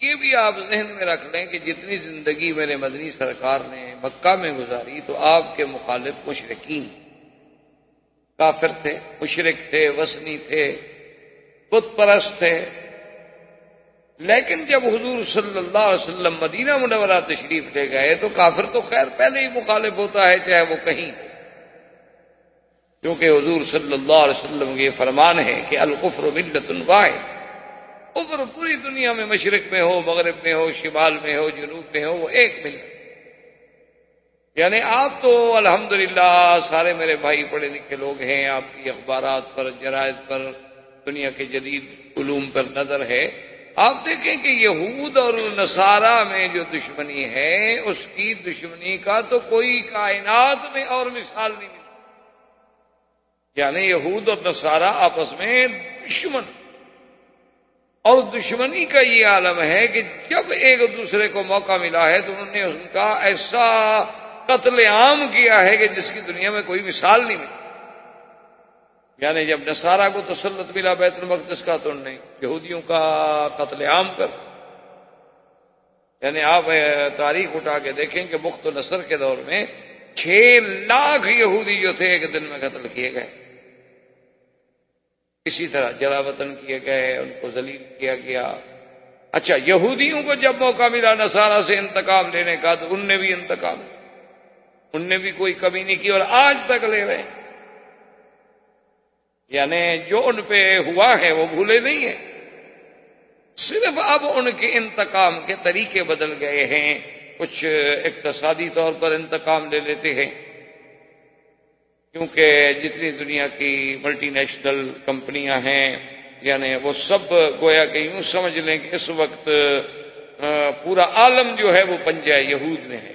یہ بھی آپ ذہن میں رکھ لیں کہ جتنی زندگی میرے مدنی سرکار نے مکہ میں گزاری تو آپ کے مخالف مشرکین، کافر تھے، مشرک تھے، وثنی تھے، بت پرست تھے، لیکن جب حضور صلی اللہ علیہ وسلم مدینہ منورہ تشریف لے گئے تو کافر تو خیر پہلے ہی مخالف ہوتا ہے چاہے وہ کہیں، کیونکہ حضور صلی اللہ علیہ وسلم کے یہ فرمان ہے کہ الکفر ملت واحد، کفر پوری دنیا میں مشرق میں ہو، مغرب میں ہو، شمال میں ہو، جنوب میں ہو، وہ ایک ملت۔ یعنی آپ تو الحمدللہ سارے میرے بھائی پڑھے لکھے لوگ ہیں، آپ کی اخبارات پر، جرائد پر، دنیا کے جدید علوم پر نظر ہے، آپ دیکھیں کہ یہود اور نصارہ میں جو دشمنی ہے اس کی دشمنی کا تو کوئی کائنات میں اور مثال نہیں ملی۔ یعنی یہود اور نصارہ آپس میں دشمن، اور دشمنی کا یہ عالم ہے کہ جب ایک دوسرے کو موقع ملا ہے تو انہوں نے ان کا ایسا قتل عام کیا ہے کہ جس کی دنیا میں کوئی مثال نہیں ملی۔ یعنی جب نصارہ کو تسلط ملا بیت المقدس کا تو انہوں نے یہودیوں کا قتل عام کر، یعنی آپ تاریخ اٹھا کے دیکھیں کہ بخت و نصر کے دور میں 6 لاکھ یہودی جو تھے ایک دن میں قتل کیے گئے، اسی طرح جلا وطن کیے گئے، ان کو ذلیل کیا گیا۔ اچھا، یہودیوں کو جب موقع ملا نصارہ سے انتقام لینے کا تو ان نے بھی انتقام، ان نے بھی کوئی کمی نہیں کی اور آج تک لے رہے ہیں۔ یعنی جو ان پہ ہوا ہے وہ بھولے نہیں ہیں، صرف اب ان کے انتقام کے طریقے بدل گئے ہیں، کچھ اقتصادی طور پر انتقام لے لیتے ہیں، کیونکہ جتنی دنیا کی ملٹی نیشنل کمپنیاں ہیں یعنی وہ سب گویا کہ یوں سمجھ لیں کہ اس وقت پورا عالم جو ہے وہ پنجہ یہود میں ہے،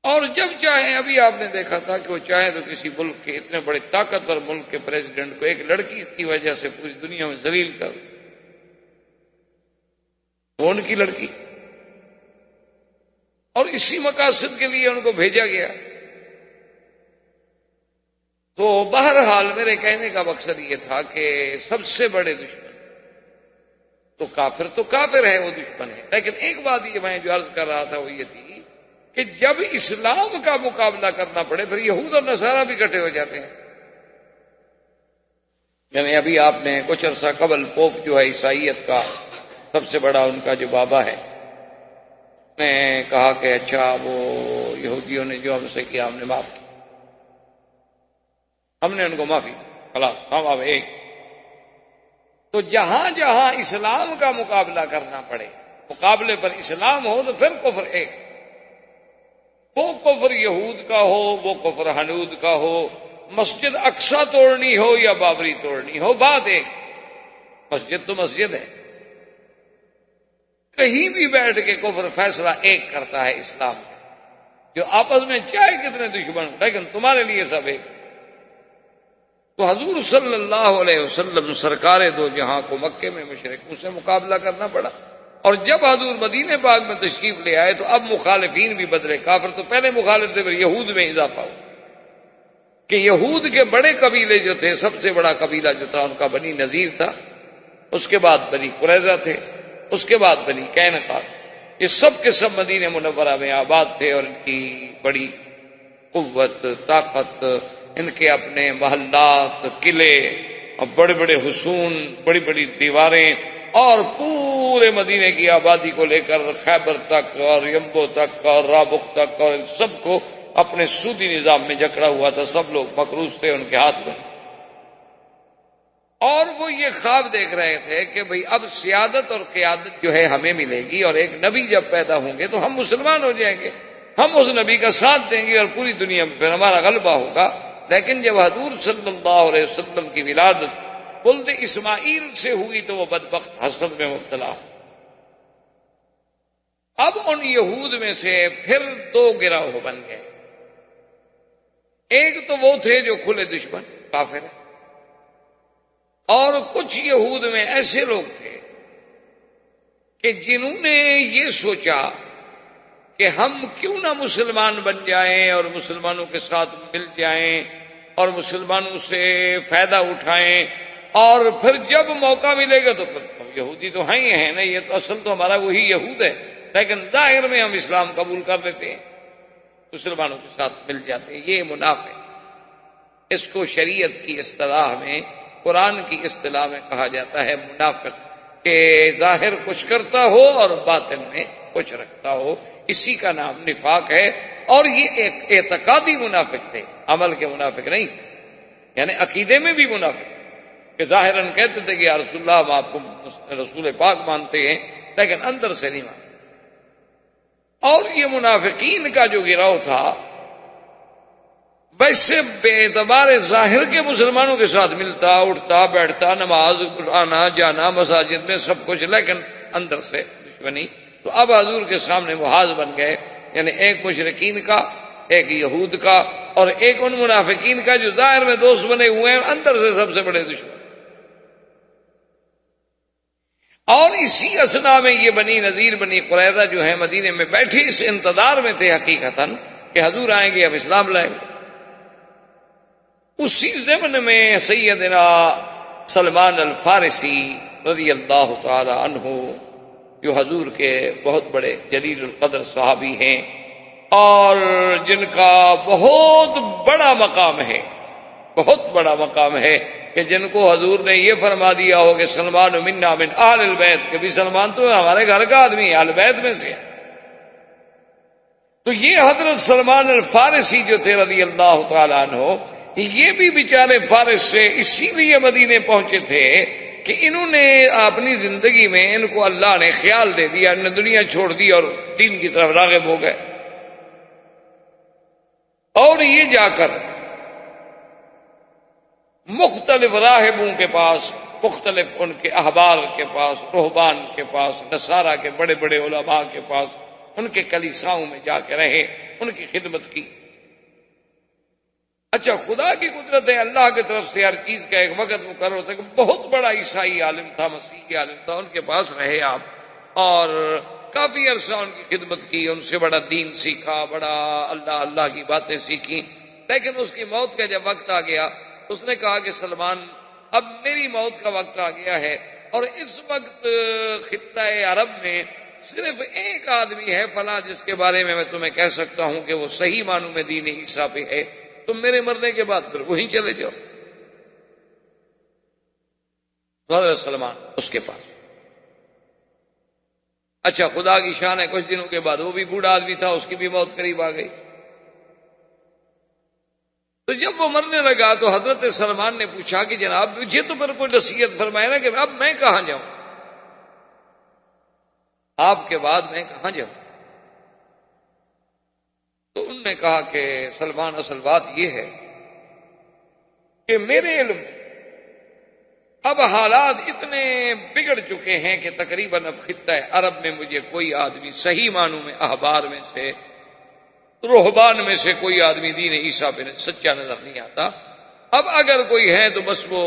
اور جب چاہیں، ابھی آپ نے دیکھا تھا کہ وہ چاہیں تو کسی ملک کے اتنے بڑے طاقتور ملک کے پریزیڈنٹ کو ایک لڑکی کی وجہ سے پوری دنیا میں ذلیل کر، وہ ان کی لڑکی، اور اسی مقاصد کے لیے ان کو بھیجا گیا۔ تو بہرحال میرے کہنے کا مقصد یہ تھا کہ سب سے بڑے دشمن تو کافر ہے، وہ دشمن ہے، لیکن ایک بات یہ میں جو عرض کر رہا تھا وہ یہ تھی کہ جب اسلام کا مقابلہ کرنا پڑے پھر یہود اور نصارہ بھی اکٹھے ہو جاتے ہیں۔ یعنی ابھی آپ نے کچھ عرصہ قبل پوپ جو ہے عیسائیت کا سب سے بڑا ان کا جو بابا ہے نے کہا کہ اچھا وہ یہودیوں نے جو ہم سے کیا ہم نے معاف کیا، ہم نے ان کو معافی خلاص، ہم اب ایک۔ تو جہاں جہاں اسلام کا مقابلہ کرنا پڑے، مقابلے پر اسلام ہو تو پھر کفر ایک، وہ کفر یہود کا ہو، وہ کفر حنود کا ہو، مسجد اقصی توڑنی ہو یا بابری توڑنی ہو، بات ایک، مسجد تو مسجد ہے، کہیں بھی بیٹھ کے کفر فیصلہ ایک کرتا ہے اسلام جو آپس میں چاہے کتنے دشمن لیکن تمہارے لیے سب ایک۔ تو حضور صلی اللہ علیہ وسلم سرکار دو جہاں کو مکے میں مشرکوں سے مقابلہ کرنا پڑا، اور جب حضور مدینہ پاک میں تشریف لے آئے تو اب مخالفین بھی بدلے، کافر تو پہلے مخالف تھے، پھر یہود میں اضافہ ہوا کہ یہود کے بڑے قبیلے جو تھے، سب سے بڑا قبیلہ جو تھا ان کا بنی نذیر تھا، اس کے بعد بنی قریظہ تھے، اس کے بعد بنی قینقاع تھے، یہ سب کے سب مدینہ منورہ میں آباد تھے، اور ان کی بڑی قوت، طاقت، ان کے اپنے محلات، قلعے اور بڑے بڑے حصون، بڑی بڑی دیواریں، اور پورے مدینے کی آبادی کو لے کر خیبر تک اور یمبو تک اور رابق تک، اور ان سب کو اپنے سودی نظام میں جکڑا ہوا تھا، سب لوگ مقروض تھے ان کے ہاتھ میں، اور وہ یہ خواب دیکھ رہے تھے کہ بھئی اب سیادت اور قیادت جو ہے ہمیں ملے گی، اور ایک نبی جب پیدا ہوں گے تو ہم مسلمان ہو جائیں گے، ہم اس نبی کا ساتھ دیں گے اور پوری دنیا میں پھر ہمارا غلبہ ہوگا۔ لیکن جب حضور صلی اللہ علیہ وسلم کی ولادت ولد اسماعیل سے ہوئی تو وہ بدبخت حسد میں مبتلا ہو۔ اب ان یہود میں سے پھر دو گروہ بن گئے، ایک تو وہ تھے جو کھلے دشمن کافر ہیں، اور کچھ یہود میں ایسے لوگ تھے کہ جنہوں نے یہ سوچا کہ ہم کیوں نہ مسلمان بن جائیں اور مسلمانوں کے ساتھ مل جائیں اور مسلمانوں سے فائدہ اٹھائیں، اور پھر جب موقع ملے گا تو پھر یہودی تو ہیں ہی ہیں نا، یہ تو اصل تو ہمارا وہی یہود ہے، لیکن ظاہر میں ہم اسلام قبول کر لیتے ہیں، مسلمانوں کے ساتھ مل جاتے ہیں۔ یہ منافق، اس کو شریعت کی اصطلاح میں، قرآن کی اصطلاح میں کہا جاتا ہے منافق، کہ ظاہر کچھ کرتا ہو اور باطن میں کچھ رکھتا ہو، اسی کا نام نفاق ہے۔ اور یہ ایک اعتقادی منافق تھے، عمل کے منافق نہیں، یعنی عقیدے میں بھی منافق کہ ظاہراً کہتے تھے کہ یا رسول اللہ ہم آپ کو رسول پاک مانتے ہیں، لیکن اندر سے نہیں مانتے۔ اور یہ منافقین کا جو گروہ تھا ویسے بے اعتبار ظاہر کے مسلمانوں کے ساتھ ملتا، اٹھتا، بیٹھتا، نماز آنا جانا مساجد میں سب کچھ، لیکن اندر سے دشمنی۔ تو اب حضور کے سامنے محاذ بن گئے، یعنی ایک مشرکین کا، ایک یہود کا، اور ایک ان منافقین کا جو ظاہر میں دوست بنے ہوئے ہیں، اندر سے سب سے بڑے دشمن۔ اور اسی اسنا میں یہ بنی نذیر بنی قریظہ جو ہے مدینے میں بیٹھے اس انتظار میں تھے حقیقتاً کہ حضور آئیں گے، اب اسلام لائیں گے۔ اسی ضمن میں سیدنا سلمان الفارسی رضی اللہ تعالی عنہ، جو حضور کے بہت بڑے جلیل القدر صحابی ہیں اور جن کا بہت بڑا مقام ہے، بہت بڑا مقام ہے، کہ جن کو حضور نے یہ فرما دیا ہو کہ سلمان منا من آل البیت، کہ بھی سلمان تو ہمارے گھر کا آدمی ہے، آل بیت میں سے۔ تو یہ حضرت سلمان الفارسی جو تھے رضی اللہ تعالیٰ عنہ، یہ بھی بیچارے فارس سے اسی لیے مدینے پہنچے تھے کہ انہوں نے اپنی زندگی میں، ان کو اللہ نے خیال دے دیا، انہوں نے دنیا چھوڑ دی اور دین کی طرف راغب ہو گئے، اور یہ جا کر مختلف راہبوں کے پاس، مختلف ان کے احبار کے پاس، رہبان کے پاس، نصارہ کے بڑے بڑے علماء کے پاس، ان کے کلیساؤں میں جا کے رہے، ان کی خدمت کی۔ اچھا، خدا کی قدرت ہے، اللہ کی طرف سے ہر چیز کا ایک وقت مقرر ہوتا ہے کہ بہت بڑا عیسائی عالم تھا، مسیحی عالم تھا، ان کے پاس رہے آپ اور کافی عرصہ ان کی خدمت کی، ان سے بڑا دین سیکھا، بڑا اللہ کی باتیں سیکھی۔ لیکن اس کی موت کا جب وقت آ گیا، اس نے کہا کہ سلمان، اب میری موت کا وقت آ گیا ہے، اور اس وقت خطہ عرب میں صرف ایک آدمی ہے فلاں جس کے بارے میں تمہیں کہہ سکتا ہوں کہ وہ صحیح معنوں میں دین عیسیٰ پہ ہے، تم میرے مرنے کے بعد پھر وہیں چلے جاؤ۔ حضرت سلمان اس کے پاس۔ اچھا، خدا کی شان ہے، کچھ دنوں کے بعد وہ بھی بوڑھا آدمی تھا، اس کی بھی موت قریب آ گئی۔ تو جب وہ مرنے لگا تو حضرت سلمان نے پوچھا کہ جناب مجھے تو پھر کوئی نصیحت فرمائے نا کہ اب میں کہاں جاؤں، آپ کے بعد میں کہاں جاؤں؟ تو انہوں نے کہا کہ سلمان، اصل بات یہ ہے کہ میرے علم اب حالات اتنے بگڑ چکے ہیں کہ تقریباً اب خطہ عرب میں مجھے کوئی آدمی صحیح معنوں میں احبار میں سے، رہبان میں سے کوئی آدمی دین عیسیٰ پہ سچا نظر نہیں آتا۔ اب اگر کوئی ہے تو بس وہ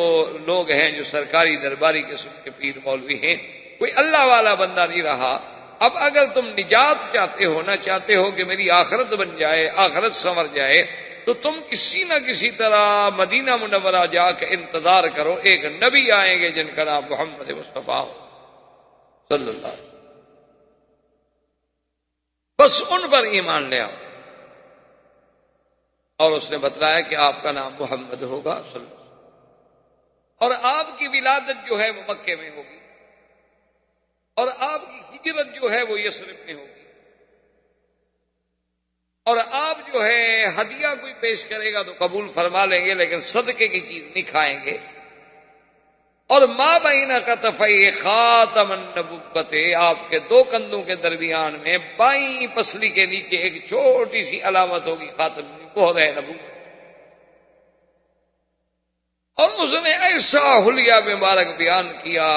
لوگ ہیں جو سرکاری درباری قسم کے پیر مولوی ہیں، کوئی اللہ والا بندہ نہیں رہا۔ اب اگر تم نجات چاہتے ہو، نہ چاہتے ہو کہ میری آخرت بن جائے، آخرت سنور جائے، تو تم کسی نہ کسی طرح مدینہ منورہ جا کے انتظار کرو، ایک نبی آئیں گے جن کا نام محمد مصطفیٰ صلی اللہ علیہ وسلم، بس ان پر ایمان لے آؤ۔ اور اس نے بتلایا کہ آپ کا نام محمد ہوگا صلی اللہ علیہ وسلم، اور آپ کی ولادت جو ہے وہ مکے میں ہوگی، اور آپ کی ہجرت جو ہے وہ یثرب میں ہوگی، اور آپ جو ہے ہدیہ کوئی پیش کرے گا تو قبول فرما لیں گے، لیکن صدقے کی چیز نہیں کھائیں گے، اور ما بین کتفی خاتم النبوت، آپ کے دو کندھوں کے درمیان میں بائیں پسلی کے نیچے ایک چھوٹی سی علامت ہوگی، خاتم مہر نبوت۔ اور اس نے ایسا حلیہ مبارک بیان کیا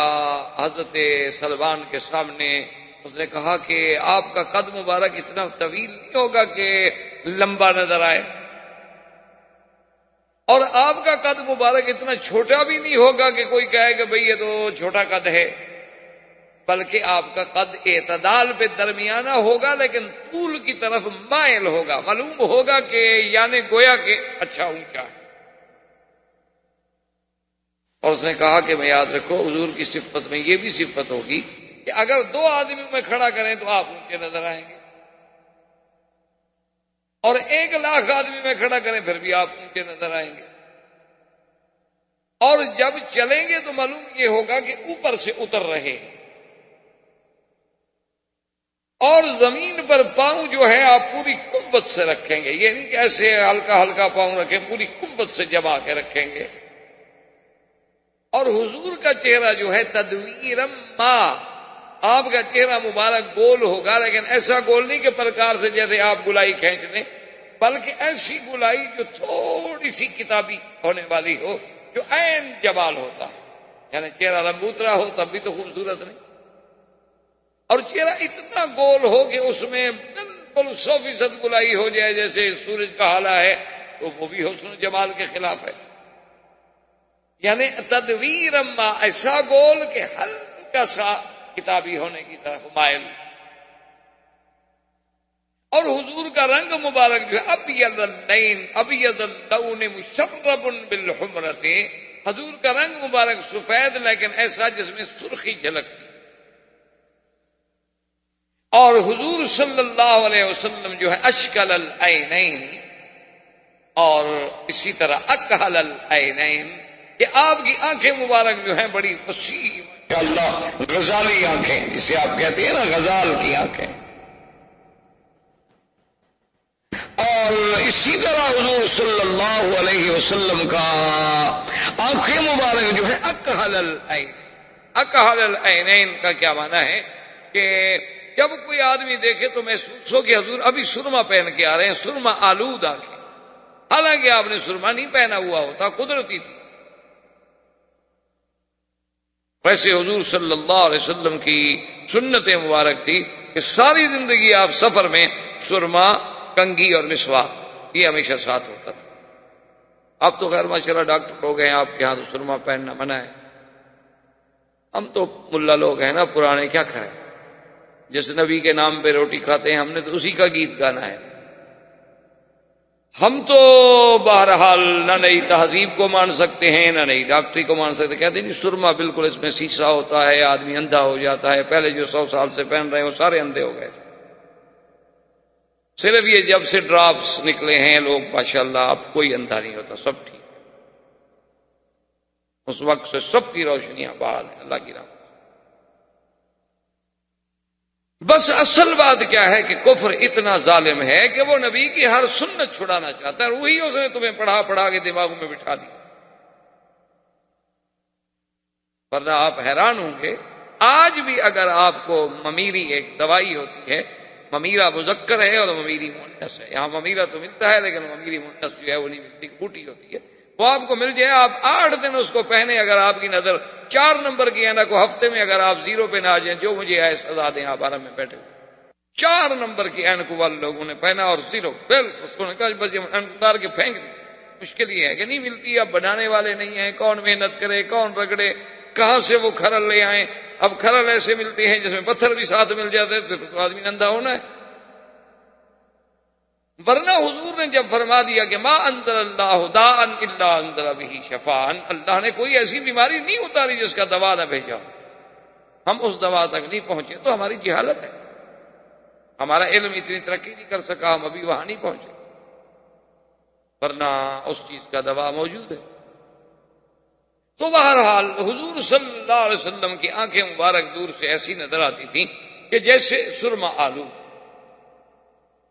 حضرت سلمان کے سامنے، اس نے کہا کہ آپ کا قد مبارک اتنا طویل نہیں ہوگا کہ لمبا نظر آئے، اور آپ کا قد مبارک اتنا چھوٹا بھی نہیں ہوگا کہ کوئی کہے کہ بھئی یہ تو چھوٹا قد ہے، بلکہ آپ کا قد اعتدال پہ درمیانہ ہوگا لیکن طول کی طرف مائل ہوگا، معلوم ہوگا کہ یعنی گویا کہ اچھا اونچا ہے۔ اور اس نے کہا کہ میں یاد رکھو حضور کی صفت میں یہ بھی صفت ہوگی کہ اگر 2 آدمیوں میں کھڑا کریں تو آپ اونچے نظر آئیں گے، اور 1,00,000 آدمی میں کھڑا کریں پھر بھی آپ اونچے نظر آئیں گے، اور جب چلیں گے تو معلوم یہ ہوگا کہ اوپر سے اتر رہے، اور زمین پر پاؤں جو ہے آپ پوری قوت سے رکھیں گے، یہ نہیں کہ ایسے ہلکا ہلکا پاؤں رکھیں، پوری قوت سے جما کے رکھیں گے۔ اور حضور کا چہرہ جو ہے تدویرم ما، آپ کا چہرہ مبارک گول ہوگا، لیکن ایسا گول نہیں کہ پرکار سے جیسے آپ گلائی کھینچ لیں، بلکہ ایسی گلائی جو تھوڑی سی کتابی ہونے والی ہو، جو عین جمال ہوتا ہے، یعنی چہرہ لمبوترا ہو تب بھی تو خوبصورت نہیں، اور چہرہ اتنا گول ہو کہ اس میں بالکل 100% گلائی ہو جائے جیسے سورج کا حالہ ہے، تو وہ بھی حسن جمال کے خلاف ہے۔ یعنی تدویر ما، ایسا گول کہ ہلکا سا کتابی ہونے کی طرف مائل، اور حضور کا رنگ مبارک جو ہے ابیض اللین، ابیض اللون مشرب بالحمرۃ، حضور کا رنگ مبارک سفید لیکن ایسا جس میں سرخی جھلکتی، اور حضور صلی اللہ علیہ وسلم جو ہے اشکل العینین، اور اسی طرح اکحل العینین، کہ آپ کی آنکھیں مبارک جو ہیں بڑی وسیع ماشاءاللہ، غزالی آنکھیں جسے آپ کہتے ہیں نا، غزال کی آنکھیں، اور اسی طرح حضور صلی اللہ علیہ وسلم کا آنکھیں مبارک جو ہے اکحل العین۔ اکحل العینین کا کیا معنی ہے کہ جب کوئی آدمی دیکھے تو محسوس ہو کہ حضور ابھی سرما پہن کے آ رہے ہیں، سرما آلود آنکھیں، حالانکہ آپ نے سرما نہیں پہنا ہوا ہوتا، قدرتی تھی۔ ویسے حضور صلی اللہ علیہ وسلم کی سنت مبارک تھی کہ ساری زندگی آپ سفر میں سرما، کنگھی اور مسواک یہ ہمیشہ ساتھ ہوتا تھا۔ اب تو خیر ماشاءاللہ ڈاکٹر لوگ ہیں آپ کے ہاں، تو سرما پہننا منع ہے، ہم تو ملا لوگ ہیں نا پرانے، کیا کریں، جس نبی کے نام پہ روٹی کھاتے ہیں ہم نے تو اسی کا گیت گانا ہے۔ ہم تو بہرحال نہ نئی تہذیب کو مان سکتے ہیں نہ نئی ڈاکٹری کو مان سکتے، کہتے ہیں جی سرما بالکل اس میں سیسا ہوتا ہے، آدمی اندھا ہو جاتا ہے، پہلے جو 100 سال سے پہن رہے ہیں وہ سارے اندھے ہو گئے تھے، صرف یہ جب سے ڈراپس نکلے ہیں لوگ ماشاءاللہ اب کوئی اندھا نہیں ہوتا، سب ٹھیک، اس وقت سے سب کی روشنیاں بحال ہیں اللہ کی رحمت۔ بس اصل بات کیا ہے کہ کفر اتنا ظالم ہے کہ وہ نبی کی ہر سنت چھڑانا چاہتا ہے، وہی اس نے تمہیں پڑھا پڑھا کے دماغوں میں بٹھا دی، ورنہ آپ حیران ہوں گے آج بھی اگر آپ کو ممیری ایک دوائی ہوتی ہے، ممیرہ مذکر ہے اور ممیری مؤنث ہے، یہاں ممیرہ تو ملتا ہے لیکن ممیری مؤنث جو ہے وہ نہیں ملتی، بوٹی ہوتی ہے، وہ آپ کو مل جائے، آپ 8 دن اس کو پہنے، اگر آپ کی نظر 4 نمبر کی ہے نا، کو ہفتے میں اگر آپ 0 پہ نہ آ جائیں، جو مجھے ہے سزا دیں، آپ آرام میں بیٹھے ہوئے، 4 نمبر کی اینک والے لوگوں نے پہنا اور 0 بالکل، اس کو نے کہا بس یہ اینک اتار کے پھینک دی، مشکل یہ ہے کہ نہیں ملتی، اب بنانے والے نہیں ہیں، کون محنت کرے، کون رگڑے، کہاں سے وہ کھرل لے آئیں، اب کھرل ایسے ملتے ہیں جس میں پتھر بھی ساتھ مل جاتے ہیں، تو آدمی اندھا ہونا ہے۔ ورنہ حضور نے جب فرما دیا کہ ما انزل اللہ داء الا انزل به شفاء، اللہ نے کوئی ایسی بیماری نہیں اتاری جس کا دوا نہ بھیجا، ہم اس دوا تک نہیں پہنچے تو ہماری جہالت ہے، ہمارا علم اتنی ترقی نہیں کر سکا، ہم ابھی وہاں نہیں پہنچے، ورنہ اس چیز کا دوا موجود ہے۔ تو بہرحال حضور صلی اللہ علیہ وسلم کی آنکھیں مبارک دور سے ایسی نظر آتی تھیں کہ جیسے سرما آلود،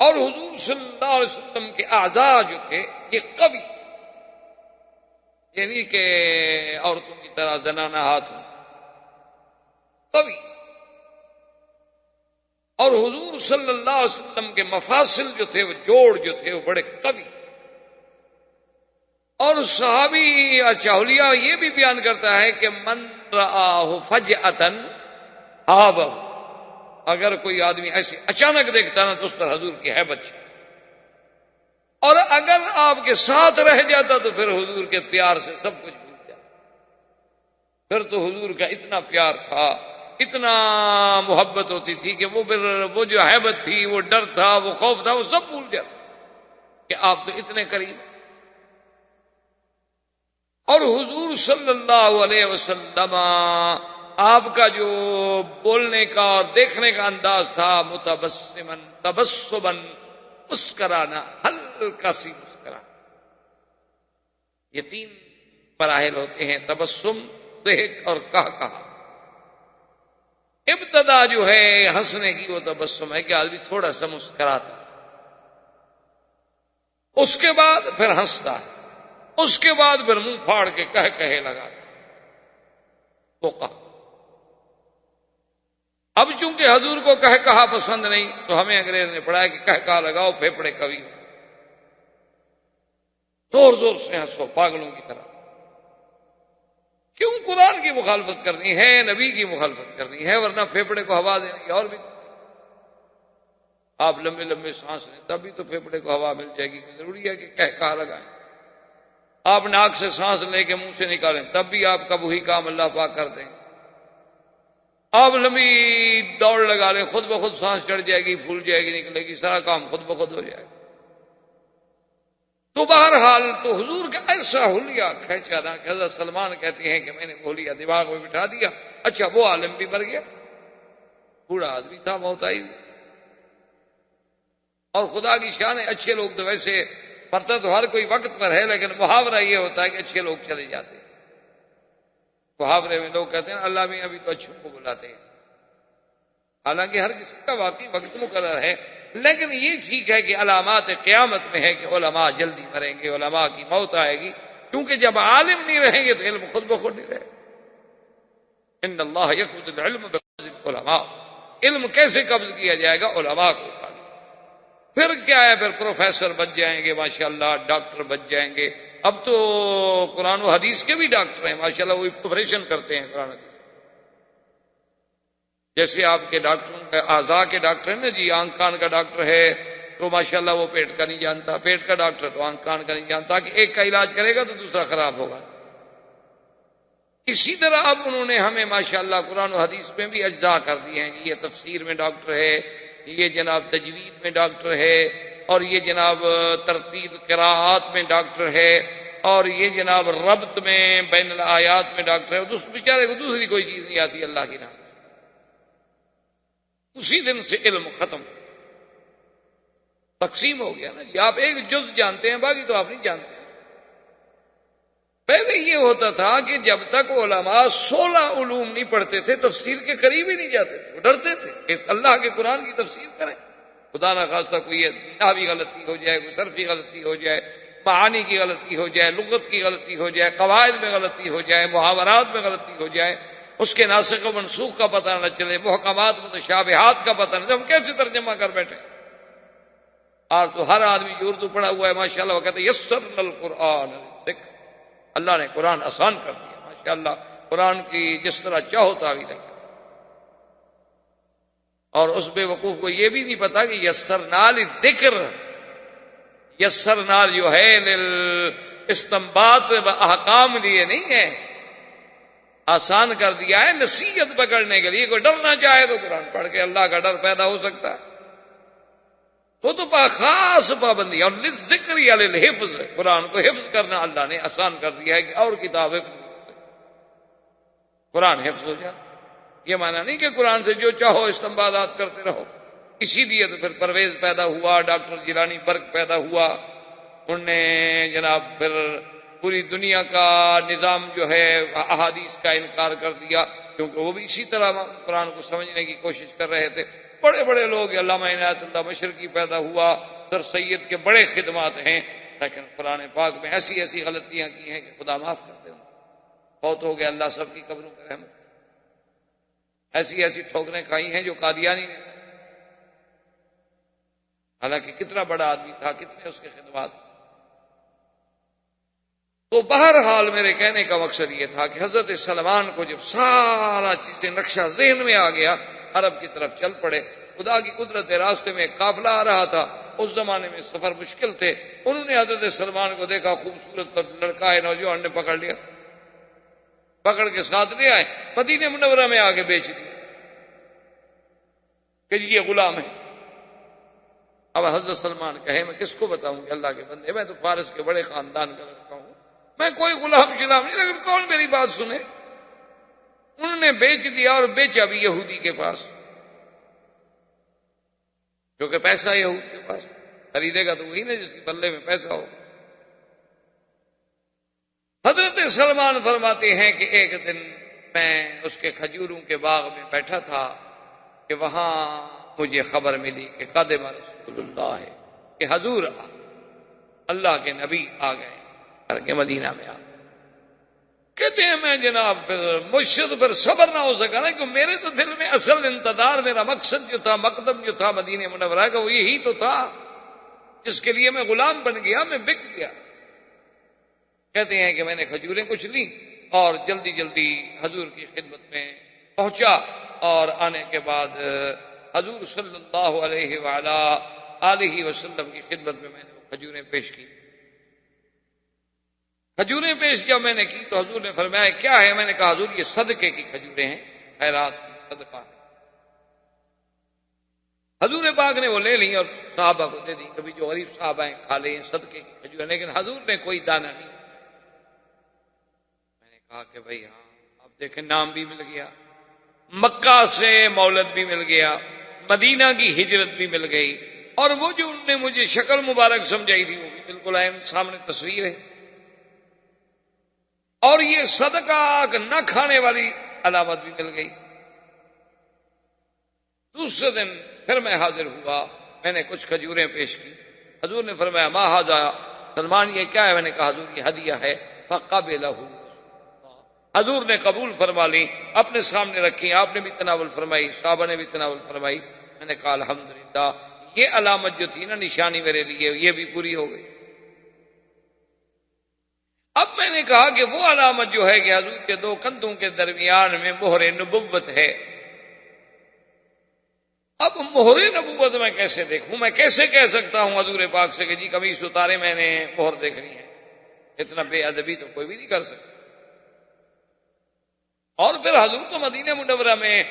اور حضور صلی اللہ علیہ وسلم کے اعضاء جو تھے یہ قوی، یعنی کہ عورتوں کی طرح زنانہ ہاتھ قوی، اور حضور صلی اللہ علیہ وسلم کے مفاصل جو تھے، وہ جوڑ جو تھے وہ بڑے قوی، اور صحابی چاہلیہ یہ بھی بیان کرتا ہے کہ من رآہ فجأۃ آبہ، اگر کوئی آدمی ایسے اچانک دیکھتا نا تو اس پر حضور کی ہیبت ہے، اور اگر آپ کے ساتھ رہ جاتا تو پھر حضور کے پیار سے سب کچھ بھول جاتا، پھر تو حضور کا اتنا پیار تھا اتنا محبت ہوتی تھی کہ وہ جو ہیبت تھی، وہ ڈر تھا، وہ خوف تھا، وہ سب بھول جاتا کہ آپ تو اتنے قریب ہیں۔ اور حضور صلی اللہ علیہ وسلم آپ کا جو بولنے کا اور دیکھنے کا انداز تھا، متبسمن، تبسمن، مسکرانا، ہلکا سی مسکرانا۔ یہ تین مراحل ہوتے ہیں، تبسم، ضحک اور کہا۔ ابتدا جو ہے ہنسنے کی وہ تبسم ہے کہ آدمی تھوڑا سا مسکراتا، اس کے بعد پھر ہنستا ہے، اس کے بعد پھر منہ پھاڑ کے کہے لگاتا، وہ کہا۔ اب چونکہ حضور کو کہا پسند نہیں تو ہمیں انگریز نے پڑھایا کہ کہا لگاؤ، پھیپھڑے کبھی زور زور سے ہنسو پاگلوں کی طرح۔ کیوں قرآن کی مخالفت کرنی ہے، نبی کی مخالفت کرنی ہے، ورنہ پھیپھڑے کو ہوا دینے کی اور بھی آپ لمبے لمبے سانس لیں تب بھی تو پھیپھڑے کو ہوا مل جائے گی۔ ضروری ہے کہ کہا لگائیں؟ آپ ناک سے سانس لے کے منہ سے نکالیں تب بھی آپ کا وہی کام اللہ پاک کر دیں۔ آپ لمبی دوڑ لگا لیں، خود بخود سانس چڑھ جائے گی، پھول جائے گی، نکلے گی، سارا کام خود بخود ہو جائے گا۔ تو بہرحال تو حضور کا ایسا حلیہ کھینچا نا کہ حضرت سلمان کہتے ہیں کہ میں نے حلیہ دماغ میں بٹھا دیا۔ اچھا وہ عالم بھی مر گیا، بوڑھا آدمی تھا، موت آئی۔ اور خدا کی شان ہے، اچھے لوگ تو ویسے مرتا تو ہر کوئی وقت پر ہے، لیکن محاورہ یہ ہوتا ہے کہ اچھے لوگ چلے جاتے ہیں۔ محاورے میں لوگ کہتے ہیں اللہ بھی ابھی تو اچھوں کو بلاتے ہیں، حالانکہ ہر کسی کا واقعی وقت مقرر ہے، لیکن یہ ٹھیک ہے کہ علامات قیامت میں ہے کہ علماء جلدی مریں گے، علماء کی موت آئے گی، کیونکہ جب عالم نہیں رہیں گے تو علم خود بخود نہیں رہے گا۔ ان اللہ یقبض العلم بقبض العلماء، علم کیسے قبض کیا جائے گا؟ علماء کو اٹھا لیں۔ پھر کیا ہے؟ پھر پروفیسر بن جائیں گے، ماشاءاللہ ڈاکٹر بن جائیں گے۔ اب تو قرآن و حدیث کے بھی ڈاکٹر ہیں ماشاءاللہ، وہ آپریشن کرتے ہیں قرآن حدیث۔ جیسے آپ کے ڈاکٹر اعضاء کے ڈاکٹر ہیں نا جی، آنکھ کان کا ڈاکٹر ہے تو ماشاءاللہ وہ پیٹ کا نہیں جانتا، پیٹ کا ڈاکٹر تو آنکھ کان کا نہیں جانتا کہ ایک کا علاج کرے گا تو دوسرا خراب ہوگا۔ اسی طرح اب انہوں نے ہمیں ماشاءاللہ قرآن و حدیث میں بھی اجزاء کر دیے ہیں کہ یہ تفسیر میں ڈاکٹر ہے، یہ جناب تجوید میں ڈاکٹر ہے، اور یہ جناب ترتیب قراءات میں ڈاکٹر ہے، اور یہ جناب ربط میں بین الآیات میں ڈاکٹر ہے۔ اس بیچارے کو دوسری کوئی چیز نہیں آتی اللہ کی نام، اسی دن سے علم ختم، تقسیم ہو گیا نا جی۔ آپ ایک جز جانتے ہیں، باقی تو آپ نہیں جانتے۔ پہلے یہ ہوتا تھا کہ جب تک علماء 16 علوم نہیں پڑھتے تھے تفسیر کے قریب ہی نہیں جاتے تھے، وہ ڈرتے تھے کہ اللہ کے قرآن کی تفسیر کریں، خدا نہ خواستہ کوئی نحوی غلطی ہو جائے، کوئی صرفی غلطی ہو جائے، معانی کی غلطی ہو جائے، لغت کی غلطی ہو جائے، قواعد میں غلطی ہو جائے، محاورات میں غلطی ہو جائے، اس کے ناسخ و منسوخ کا پتہ نہ چلے، محکمات متشابہات کا پتہ نہ چلے، ہم کیسے ترجمہ کر بیٹھے؟ اور تو ہر آدمی جو اردو پڑھا ہوا ہے ماشاءاللہ وہ کہتے ہیں یسرنا القرآن للذکر، اللہ نے قرآن آسان کر دیا ماشاءاللہ، قرآن کی جس طرح چاہو تعویل ہے۔ اور اس بے وقوف کو یہ بھی نہیں پتا کہ یسرنا للذکر، یسرنا جو ہے استنباط و احکام لیے نہیں ہے، آسان کر دیا ہے نصیحت پکڑنے کے لیے۔ کوئی ڈرنا چاہے تو قرآن پڑھ کے اللہ کا ڈر پیدا ہو سکتا ہے، تو خاص پابندی۔ اور للذکر یا للحفظ، قرآن کو حفظ کرنا اللہ نے آسان کر دیا ہے کہ اور کتاب حفظ نہیں ہو سکتی، قرآن حفظ ہو جاتا۔ یہ معنی نہیں کہ قرآن سے جو چاہو استنباطات کرتے رہو۔ اسی لیے تو پھر پرویز پیدا ہوا، ڈاکٹر جیلانی برق پیدا ہوا، انہوں نے جناب پھر پوری دنیا کا نظام جو ہے احادیث کا انکار کر دیا، کیونکہ وہ بھی اسی طرح قرآن کو سمجھنے کی کوشش کر رہے تھے۔ بڑے بڑے لوگ، علامہ عنایت اللہ مشرقی پیدا ہوا، سر سید کے بڑے خدمات ہیں، لیکن قرآن پاک میں ایسی ایسی غلطیاں کی ہیں کہ خدا معاف کر دے، بہت ہو گیا، اللہ سب کی قبروں پہ رحمت کرے۔ ایسی ایسی ٹھوکریں کھائی ہیں جو قادیانی نے، حالانکہ کتنا بڑا آدمی تھا، کتنے اس کے خدمات۔ تو بہرحال میرے کہنے کا مقصد یہ تھا کہ حضرت سلمان کو جب سارا چیزیں نقشہ ذہن میں آ گیا، عرب کی طرف چل پڑے۔ خدا کی قدرت، راستے میں قافلہ آ رہا تھا، اس زمانے میں سفر مشکل تھے، انہوں نے حضرت سلمان کو دیکھا، خوبصورت لڑکا ہے، نوجوان نے پکڑ لیا، پکڑ کے ساتھ لے آئے، مدینہ منورہ میں آ کے بیچ دیا۔ کہ جی یہ غلام ہے۔ اب حضرت سلمان کہے میں کس کو بتاؤں کہ اللہ کے بندے میں تو فارس کے بڑے خاندان کا لڑکا ہوں، میں کوئی غلام شلام نہیں، لیکن کون میری بات سنے؟ انہوں نے بیچ دیا، اور بیچا بھی یہودی کے پاس، کیونکہ پیسہ یہود کے پاس، خریدے گا تو وہی نا جس کے بلے میں پیسہ ہو۔ حضرت سلمان فرماتے ہیں کہ ایک دن میں اس کے کھجوروں کے باغ میں بیٹھا تھا کہ وہاں مجھے خبر ملی کہ قادم رسول اللہ ہے، کہ حضور اللہ کے نبی آ گئے کر کے مدینہ میں آ گئے۔ کہتے ہیں میں جناب مجھ سے تو پھر صبر نہ ہو سکا نا، کہ میرے تو دل میں اصل انتظار، میرا مقصد جو تھا، مقدم جو تھا مدینہ منورہ کا، وہ یہی تو تھا جس کے لیے میں غلام بن گیا، میں بک گیا۔ کہتے ہیں کہ میں نے کھجوریں کچھ لی اور جلدی جلدی حضور کی خدمت میں پہنچا، اور آنے کے بعد حضور صلی اللہ علیہ وآلہ آلہ وسلم کی خدمت میں نے وہ کھجوریں پیش کی۔ کھجوریں پیش کیا میں نے کی تو حضور نے فرمایا کیا ہے؟ میں نے کہا حضور یہ صدقے کی کھجوریں ہیں، خیرات کی، صدقہ ہے۔ حضور پاک نے وہ لے لی اور صحابہ کو دے دی، کبھی جو غریب صحابہ ہیں کھا لیں صدقے کی کھجوریں، لیکن حضور نے کوئی دانہ نہیں۔ میں نے کہا کہ بھائی ہاں، اب دیکھیں نام بھی مل گیا، مکہ سے مولد بھی مل گیا، مدینہ کی ہجرت بھی مل گئی، اور وہ جو انہوں نے مجھے شکل مبارک سمجھائی تھی وہ بھی بالکل عین سامنے تصویر ہے، اور یہ صدقہ نہ کھانے والی علامت بھی مل گئی۔ دوسرے دن پھر میں حاضر ہوا، میں نے کچھ کھجوریں پیش کی، حضور نے فرمایا ما ھذا سلمان یہ کیا ہے؟ میں نے کہا حضور یہ ہدیہ ہے۔ فقبلہ، حضور نے قبول فرما لی، اپنے سامنے رکھی، آپ نے بھی تناول فرمائی، صحابہ نے بھی تناول فرمائی۔ میں نے کہا الحمدللہ، یہ علامت جو تھی نا، نشانی میرے لیے، یہ بھی پوری ہو گئی۔ اب میں نے کہا کہ وہ علامت جو ہے کہ حضور کے دو کندھوں کے درمیان میں مہر نبوت ہے، اب مہر نبوت میں کیسے دیکھوں؟ میں کیسے کہہ سکتا ہوں حضور پاک سے کہ جی قمیص اتارے میں نے مہر دیکھنی ہے؟ اتنا بے ادبی تو کوئی بھی نہیں کر سکتا۔ اور پھر حضور تو مدینہ منورہ میں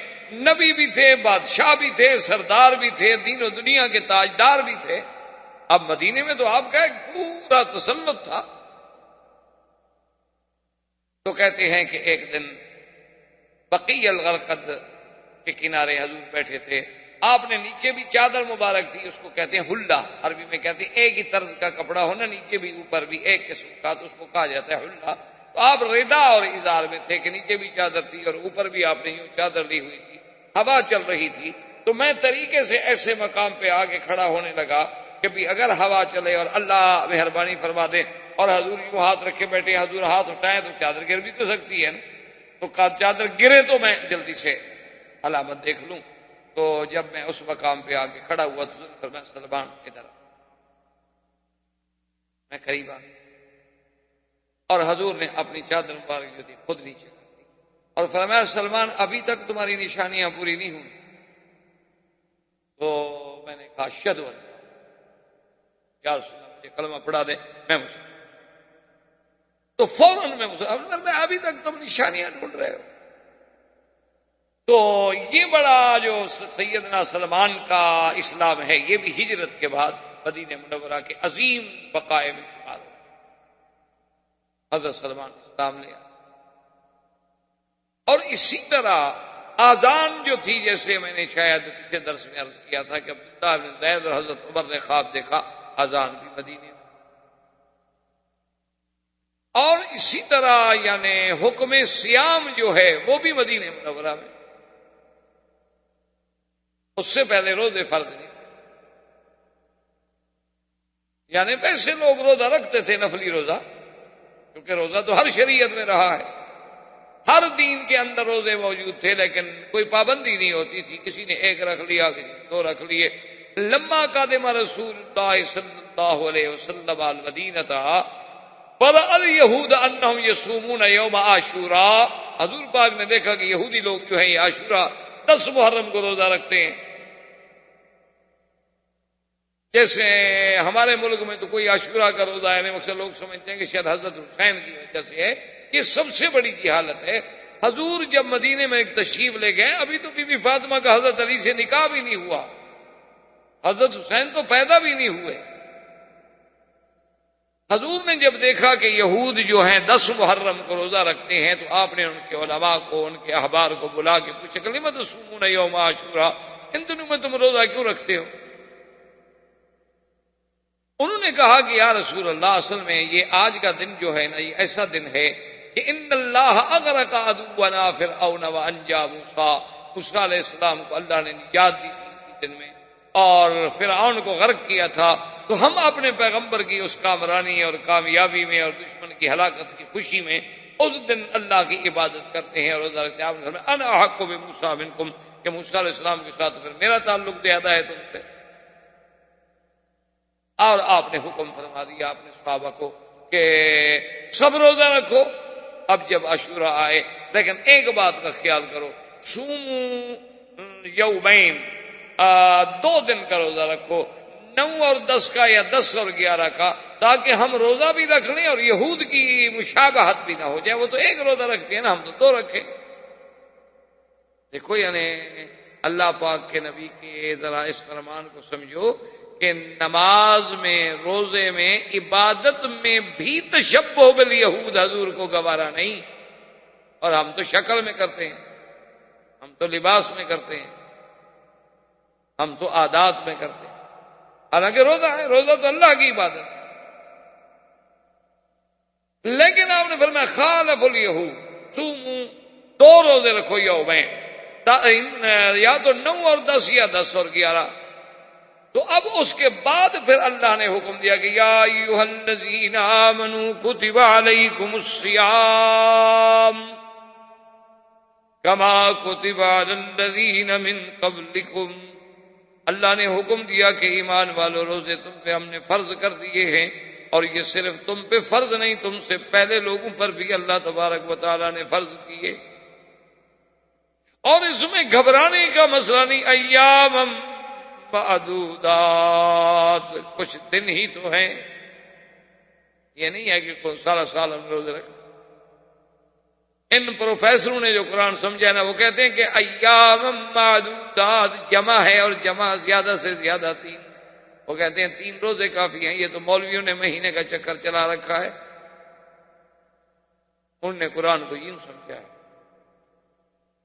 نبی بھی تھے، بادشاہ بھی تھے، سردار بھی تھے، دین و دنیا کے تاجدار بھی تھے، اب مدینے میں تو آپ کا ایک پورا تسلط تھا۔ تو کہتے ہیں کہ ایک دن بقیع الغرقد کے کنارے حضور بیٹھے تھے، آپ نے نیچے بھی چادر مبارک تھی، اس کو کہتے ہیں حلہ، عربی میں کہتے ہیں ایک ہی طرز کا کپڑا ہونا، نیچے بھی اوپر بھی ایک قسم کا، تو اس کو کہا جاتا ہے حلہ۔ تو آپ ردا اور ازار میں تھے کہ نیچے بھی چادر تھی اور اوپر بھی آپ نے یوں چادر لی ہوئی تھی، ہوا چل رہی تھی۔ تو میں طریقے سے ایسے مقام پہ آگے کھڑا ہونے لگا کہ بھی اگر ہوا چلے اور اللہ مہربانی فرما دے اور حضور یوں ہاتھ رکھے بیٹھے، حضور ہاتھ اٹھائیں تو چادر گر بھی تو سکتی ہے نا، تو چادر گرے تو میں جلدی سے علامت دیکھ لوں۔ تو جب میں اس مقام پہ آگے کھڑا ہوا تو حضور نے فرمایا سلمان ادھر آ۔ میں قریب آ گیا اور حضور نے اپنی چادر مبارک جو تھی خود نیچے کر دی اور فرمایا سلمان ابھی تک تمہاری نشانیاں پوری نہیں ہوئی۔ تو میں نے کہا اشہد ان یا رسول اللہ، مجھے کلمہ پڑھا دے میں مسلمان۔ تو فوراً میں مسلمان، میں ابھی تک تم نشانیاں ڈھونڈ رہے ہو۔ تو یہ بڑا جو سیدنا سلمان کا اسلام ہے، یہ بھی ہجرت کے بعد مدینہ منورہ کے عظیم بقائے میں شمار ہو۔ حضرت سلمان اسلام لے آئے، اور اسی طرح آذان جو تھی، جیسے میں نے شاید پچھلے درس میں عرض کیا تھا کہ عبداللہ بن زید اور حضرت عمر نے خواب دیکھا، آذان بھی مدینے میں۔ اور اسی طرح یعنی حکم صیام جو ہے وہ بھی مدینہ منورہ میں، اس سے پہلے روزے فرض نہیں تھے، یعنی ویسے لوگ روزہ رکھتے تھے، نفلی روزہ، کیونکہ روزہ تو ہر شریعت میں رہا ہے، ہر دین کے اندر روزے موجود تھے، لیکن کوئی پابندی نہیں ہوتی تھی، کسی نے ایک رکھ لیا، کسی نے دو رکھ لیے۔ لما قدم رسول اللہ صلی اللہ علیہ وسلم المدینہ برأ الیہود انہم یصومون یوم عاشوراء، حضور پاک نے دیکھا کہ یہودی لوگ جو ہیں یہ عاشوراء 10 محرم کو روزہ رکھتے ہیں۔ جیسے ہمارے ملک میں تو کوئی عاشوراء کا روزہ ہے نہیں، اکثر لوگ سمجھتے ہیں کہ شاید حضرت حسین کی وجہ سے ہے، یہ سب سے بڑی جہالت ہے۔ حضور جب مدینے میں ایک تشریف لے گئے، ابھی تو بی بی فاطمہ کا حضرت علی سے نکاح بھی نہیں ہوا، حضرت حسین تو پیدا بھی نہیں ہوئے۔ حضور نے جب دیکھا کہ یہود جو ہیں 10 محرم کو روزہ رکھتے ہیں، تو آپ نے ان کے علماء کو، ان کے احبار کو بلا کے پوچھا کہ لم تصومون یوم عاشوراء، ان دنوں میں تم روزہ کیوں رکھتے ہو؟ انہوں نے کہا کہ یا رسول اللہ، اصل میں یہ آج کا دن جو ہے نا، یہ ایسا دن ہے کہ ان اللہ اغرق عدونا فرعون وانجا موسیٰ، موسیٰ علیہ السلام کو اللہ نے نجات دی تھی اسی دن میں، اور فرعون کو غرق کیا تھا، تو ہم اپنے پیغمبر کی اس کامرانی اور کامیابی میں اور دشمن کی ہلاکت کی خوشی میں اس دن اللہ کی عبادت کرتے ہیں اور روزہ رکھتے ہیں۔ آپ نے فرمایا انا احق بموسیٰ منکم، کہ موسیٰ علیہ السلام کے ساتھ پھر میرا تعلق زیادہ ہے تم سے۔ اور آپ نے حکم فرما دیا اپنے صحابہ کو کہ سب روزہ رکھو۔ اب جب عاشورہ آئے، لیکن ایک بات کا خیال کرو، صوموا یومین، 2 دن کا روزہ رکھو، 9 اور 10 کا یا 10 اور 11 کا، تاکہ ہم روزہ بھی رکھ لیں اور یہود کی مشابہت بھی نہ ہو جائے۔ وہ تو ایک روزہ رکھتے ہیں نا، ہم تو 2 رکھیں۔ دیکھو یعنی اللہ پاک کے نبی کے ذرا اس فرمان کو سمجھو کہ نماز میں، روزے میں، عبادت میں بھی تشبہ بالیہود حضور کو گوارا نہیں۔ اور ہم تو شکل میں کرتے ہیں، ہم تو لباس میں کرتے ہیں، ہم تو عادات میں کرتے ہیں، حالانکہ روزہ ہے، روزہ تو اللہ کی عبادت ہے۔ لیکن آپ نے فرمایا خالف الیہود، صوموا، 2 روزے رکھو یومین، یا تو 9 اور 10 یا 10 اور 11۔ تو اب اس کے بعد پھر اللہ نے حکم دیا کہ یا ایھا الذین آمنوا کتب علیکم الصیام کما کتب علی الذین من قبلکم۔ اللہ نے حکم دیا کہ ایمان والو، روزے تم پہ ہم نے فرض کر دیے ہیں، اور یہ صرف تم پہ فرض نہیں، تم سے پہلے لوگوں پر بھی اللہ تبارک و تعالی نے فرض کیے۔ اور اس میں گھبرانے کا مسئلہ نہیں، ایام معدودات، کچھ دن ہی تو ہیں، یہ نہیں ہے کہ سارا سال ہم روزے رکھیں۔ ان پروفیسروں نے جو قرآن سمجھا نا، وہ کہتے ہیں کہ ایام معدودات جمع ہے، اور جمع زیادہ سے زیادہ 3، وہ کہتے ہیں 3 روزے کافی ہیں۔ یہ تو مولویوں نے مہینے کا چکر چلا رکھا ہے، انہوں نے قرآن کو یوں سمجھا ہے۔